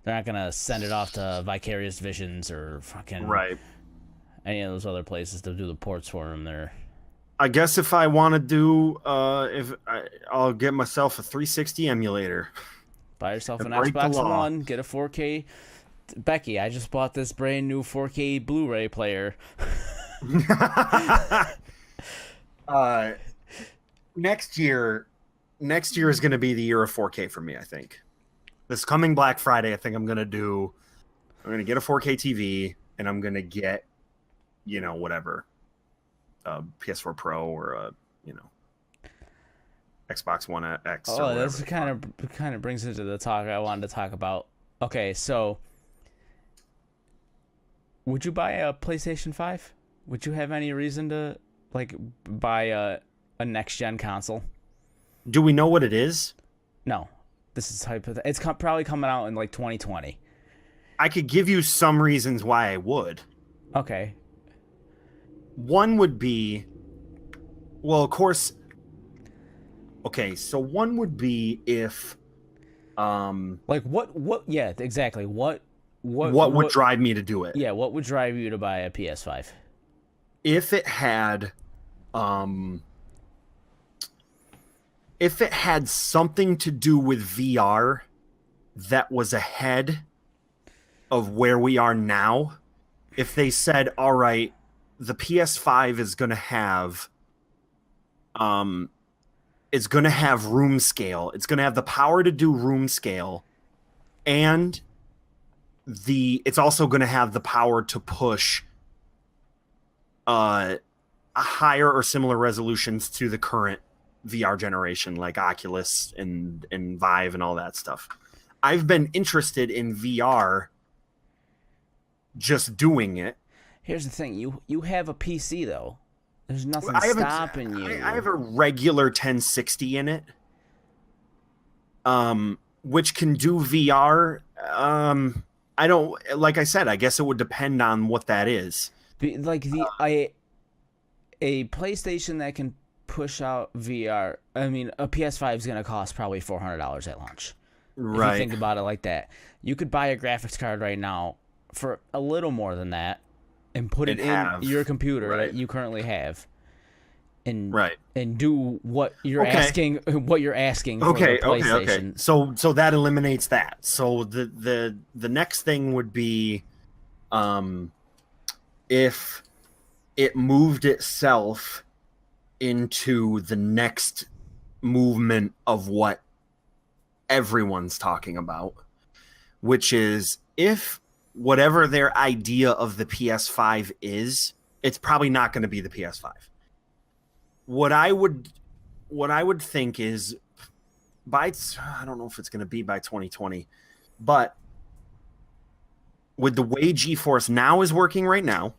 They're not gonna send it off to Vicarious Visions or fucking any of those other places to do the ports for them. I guess if I want to do, I'll get myself a 360 emulator. Buy yourself an Xbox One, get a 4K. Becky, I just bought this brand new 4K Blu-ray player. Next year is going to be the year of 4K for me, I think. This coming Black Friday, I think I'm going to get a 4K TV, and I'm going to get, whatever. A PS4 Pro or a Xbox One X. Oh, this kind of brings into the talk I wanted to talk about. Okay, so would you buy a PlayStation 5? Would you have any reason to buy a next gen console? Do we know what it is? No, this is it's probably coming out in 2020. I could give you some reasons why I would. Okay. One would be, well, of course, Okay, so one would be if Like what yeah, exactly. what would drive me to do it? Yeah, what would drive you to buy a PS5? If it had um if it had something to do with VR that was ahead of where we are now, if they said, all right, the PS5 is going to have it's going to have room scale. It's going to have the power to do room scale, and it's also going to have the power to push higher or similar resolutions to the current VR generation, like Oculus and Vive and all that stuff. I've been interested in VR just doing it. Here's the thing, you have a PC though. There's nothing stopping you. I have a regular 1060 in it, which can do VR. I don't, like I said, I guess it would depend on what that is. Like a PlayStation that can push out VR. I mean, a PS5 is gonna cost probably $400 at launch. Right. If you think about it like that, you could buy a graphics card right now for a little more than that, and put it in your computer that you currently have, and and do what you're asking for the PlayStation. So that eliminates that. So the next thing would be, if it moved itself into the next movement of what everyone's talking about, which is if whatever their idea of the PS5 is, it's probably not going to be the PS5. What I would think is I don't know if it's going to be by 2020, but with the way GeForce Now is working right now,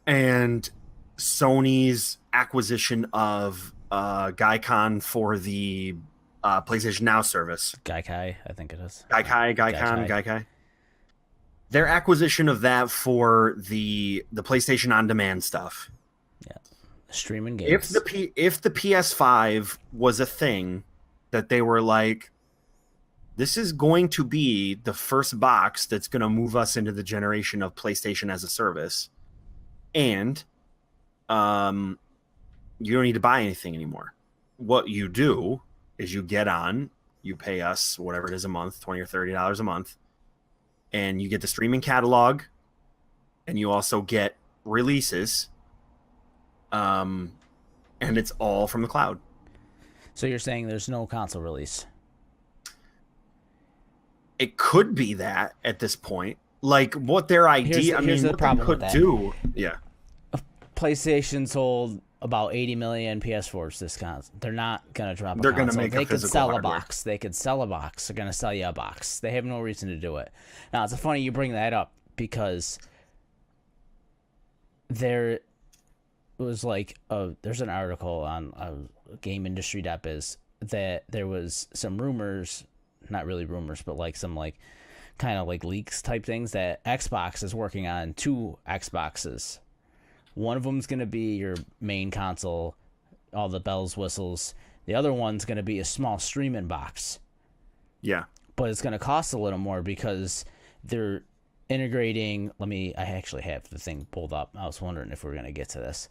and Sony's acquisition of Gaikon for the PlayStation Now service. Gaikai, I think it is. Gaikai. Their acquisition of that for the PlayStation On Demand stuff. Yeah, streaming games. If the PS5 was a thing that they were like, this is going to be the first box that's going to move us into the generation of PlayStation as a service, and you don't need to buy anything anymore. What you do is you get on, you pay us whatever it is a month, $20 or $30 a month, and you get the streaming catalog, and you also get releases, and it's all from the cloud. So you're saying there's no console release? It could be that at this point. Like what their idea, here's the what problem they could do. Yeah. PlayStation sold about 80 million PS4s this console. They're not going to drop a console. They're going to make a physical hardware. They could sell a box. They're going to sell you a box. They have no reason to do it. Now, it's funny you bring that up because there was like there's an article on GameIndustry.biz that there was some rumors, not really rumors, but like some like kind of like leaks type things that Xbox is working on 2 Xboxes. One of them's going to be your main console, all the bells, whistles. The other one's going to be a small streaming box. Yeah. But it's going to cost a little more because they're integrating... I actually have the thing pulled up. I was wondering if we were going to get to this.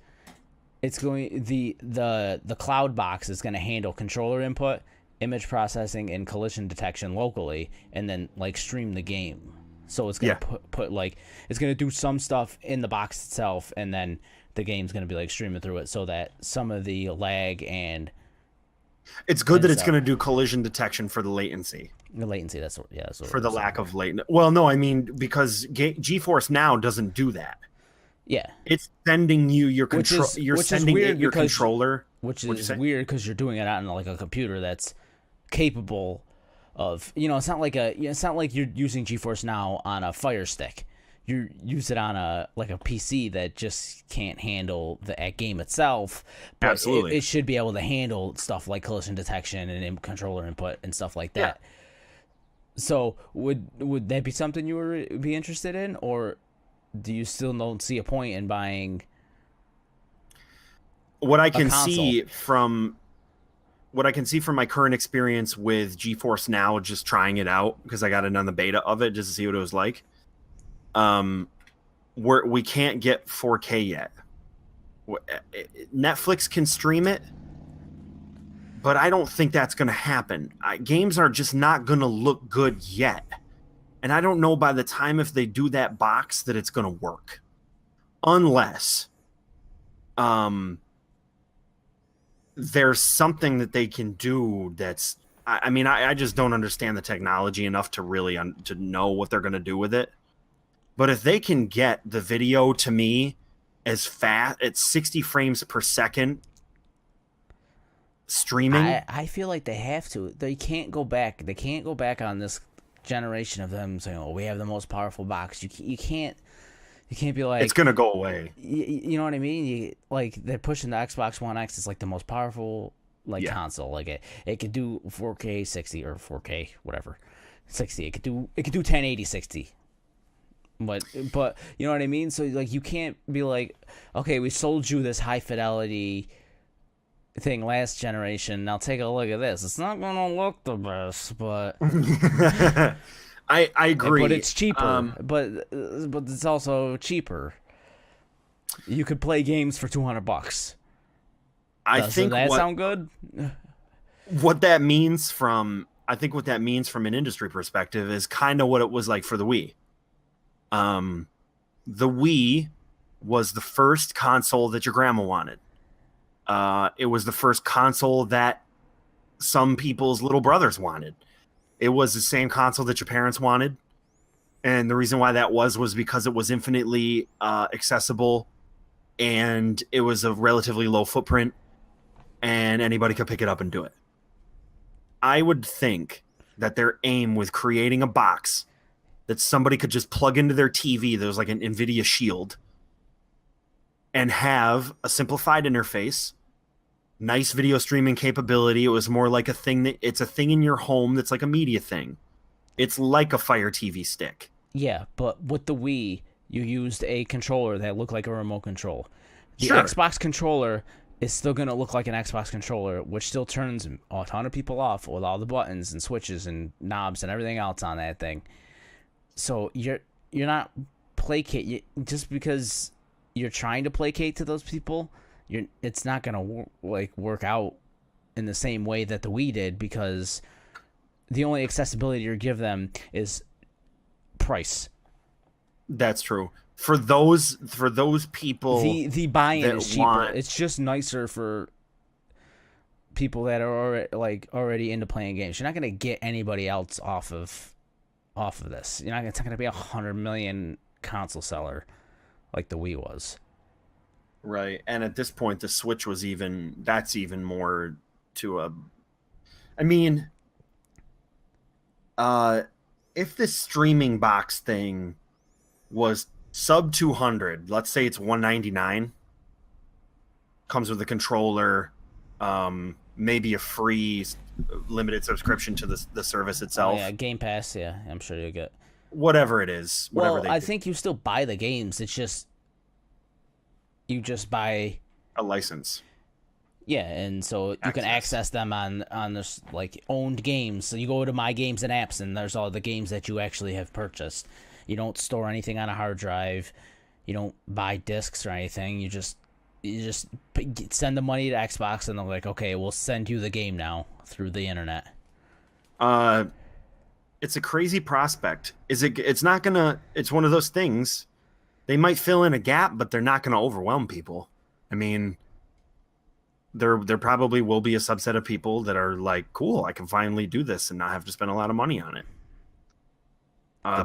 It's going... The cloud box is going to handle controller input, image processing, and collision detection locally, and then like stream the game. So it's going to put like, it's going to do some stuff in the box itself, and then the game's going to be like streaming through it so that some of the lag and... It's good that it's going to do collision detection for the latency. The latency, that's what for the lack of latency. Well, no, I mean, because GeForce Now doesn't do that. Yeah. It's sending you your control. You're sending it your controller. Which is weird because you're doing it on like a computer that's capable of, it's not like you're using GeForce Now on a Fire Stick. You use it on a PC that just can't handle the game itself. But absolutely, it should be able to handle stuff like collision detection and controller input and stuff like that. Yeah. So would that be something you would be interested in, or do you still don't see a point in buying? what I a can console. see from my current experience with GeForce Now, just trying it out because I got it on the beta of it just to see what it was like. We can't get 4K yet. Netflix can stream it, but I don't think that's going to happen. Games are just not going to look good yet. And I don't know by the time if they do that box that it's going to work. Unless there's something that they can do that's... I mean, I just don't understand the technology enough to really to know what they're going to do with it. But if they can get the video to me as fast at 60 frames per second streaming... I feel like they have to. They can't go back. They can't go back on this generation of them saying, "Oh, we have the most powerful box." You can't be like, it's gonna go away. You know what I mean? Like they're pushing the Xbox One X. It's like the most powerful console. Like it could do 4K 60 or 4K whatever 60. It could do 1080 60. But you know what I mean? So like you can't be like, okay, we sold you this high fidelity thing last generation. Now take a look at this. It's not gonna look the best, but I agree. But it's cheaper. But it's also cheaper. You could play games for $200. Doesn't that sound good? What that means from an industry perspective is kind of what it was like for the Wii. The Wii was the first console that your grandma wanted. It was the first console that some people's little brothers wanted. It was the same console that your parents wanted. And the reason why that was because it was infinitely accessible, and it was a relatively low footprint, and anybody could pick it up and do it. I would think that their aim with creating a box that somebody could just plug into their TV, that was like an NVIDIA Shield, and have a simplified interface, nice video streaming capability. It was more like it's a thing in your home that's like a media thing. It's like a Fire TV stick. Yeah, but with the Wii, you used a controller that looked like a remote control. The Sure. Xbox controller is still going to look like an Xbox controller, which still turns a ton of people off with all the buttons and switches and knobs and everything else on that thing. So you're not placate just because you're trying to placate to those people. It's not gonna work out in the same way that the Wii did, because the only accessibility you give them is price. That's true. For those people, the buy-in is cheaper. It's just nicer for people that are already into playing games. You're not gonna get anybody else off of this. It's not gonna be 100 million console seller like the Wii was. Right. And at this point, the Switch was even more to a... I mean, if this streaming box thing was sub 200, let's say it's 199, comes with a controller, maybe a free limited subscription to the service itself. Oh, yeah, Game Pass, yeah, I'm sure you'll get whatever it is. I think you still buy the games. It's just you just buy a license. Yeah, and so you can access them on this owned games. So you go to My Games and Apps, and there's all the games that you actually have purchased. You don't store anything on a hard drive. You don't buy discs or anything. You just send the money to Xbox, and they're like, okay, we'll send you the game now through the internet. It's a crazy prospect. It's not gonna. It's one of those things. They might fill in a gap, but they're not gonna overwhelm people. I mean, there probably will be a subset of people that are like, cool, I can finally do this and not have to spend a lot of money on it.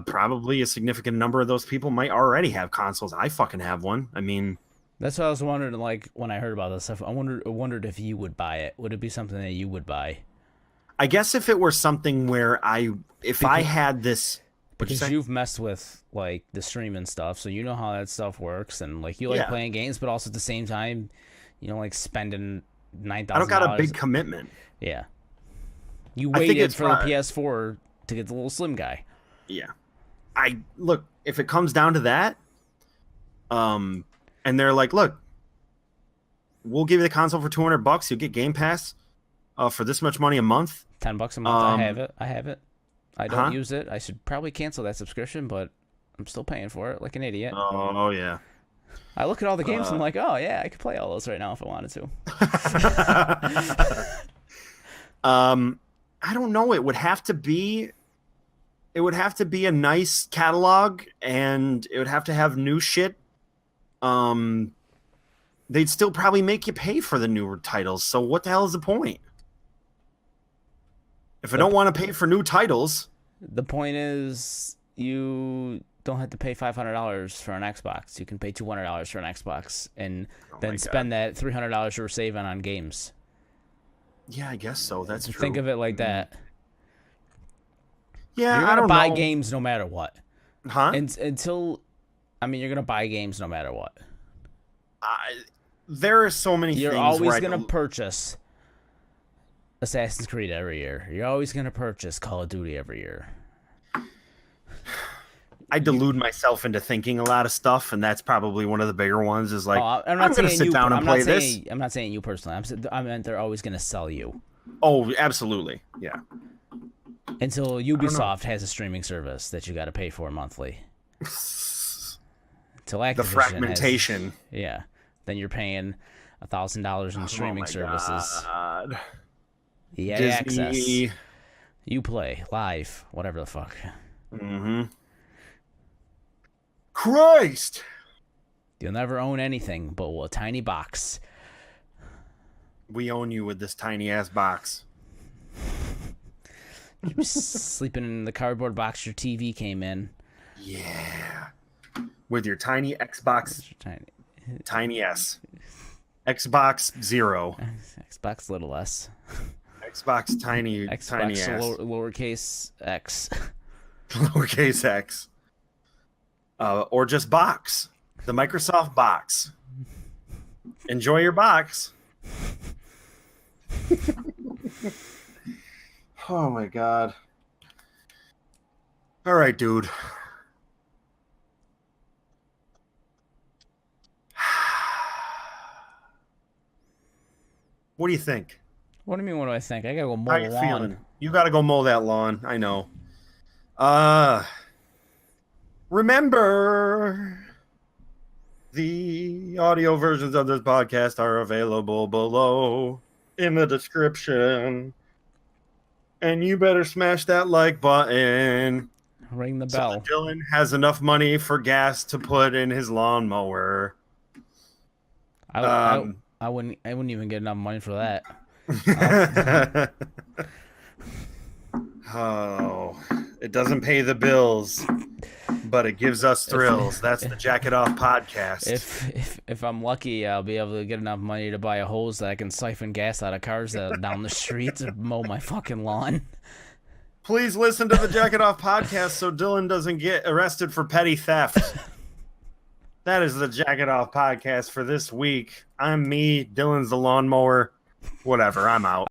Probably a significant number of those people might already have consoles. I fucking have one. I mean, that's what I was wondering. When I heard about this stuff, I wondered if you would buy it. Would it be something that you would buy? I guess if it were something where I had this, because you've messed with the streaming stuff, so you know how that stuff works, and you like playing games, but also at the same time, you don't like spending $9,000. I don't got a big commitment. Yeah, you waited for the PS4 to get the little slim guy. Yeah, look, if it comes down to that, and they're like, look, we'll give you the console for $200. You'll get Game Pass for this much money a month. $10 a month. I have it. I don't use it. I should probably cancel that subscription, but I'm still paying for it like an idiot. Oh yeah. I look at all the games and I'm like, oh yeah, I could play all those right now if I wanted to. I don't know. It would have to be a nice catalog, and it would have to have new shit. They'd still probably make you pay for the newer titles. So what the hell is the point? If I don't want to pay for new titles, the point is you don't have to pay $500 for an Xbox. You can pay $200 for an Xbox and then spend that $300 you're saving on games. Yeah, I guess so. That's true. Think of it like that. Yeah, you're gonna buy games no matter what. Huh? You're gonna buy games no matter what. There are so many things. You're always gonna purchase Assassin's Creed every year. You're always gonna purchase Call of Duty every year. I delude myself into thinking a lot of stuff, and that's probably one of the bigger ones. Is like, I'm going to sit down and play this. I'm not saying you personally. I meant they're always going to sell you. Oh, absolutely, yeah. Until Ubisoft has a streaming service that you got to pay for monthly. Until Activision the fragmentation. Then you're paying $1,000 in streaming services. God. EA Access. Uplay, Live, whatever the fuck. Mm-hmm. Christ! You'll never own anything but a tiny box. We own you with this tiny ass box. You were sleeping in the cardboard box your TV came in. Yeah. With your tiny Xbox. Tiny S. Xbox Zero. Xbox little S. Xbox tiny Xbox tiny S. Lowercase X. Lowercase X. Or just box. The Microsoft box. Enjoy your box. Oh my god. All right, dude. What do you think? What do you mean, what do I think? I gotta go mow How the you lawn. feeling? You gotta go mow that lawn. I know. Remember, the audio versions of this podcast are available below in the description. And you better smash that like button. Ring the bell. So that Dillon has enough money for gas to put in his lawnmower. I wouldn't even get enough money for that. Oh, it doesn't pay the bills, but it gives us thrills. That's the Jack It Off podcast. If I'm lucky, I'll be able to get enough money to buy a hose that I can siphon gas out of cars that are down the street to mow my fucking lawn. Please listen to the Jack It Off podcast so Dillon doesn't get arrested for petty theft. That is the Jack It Off podcast for this week. I'm me. Dillon's the lawnmower. Whatever. I'm out.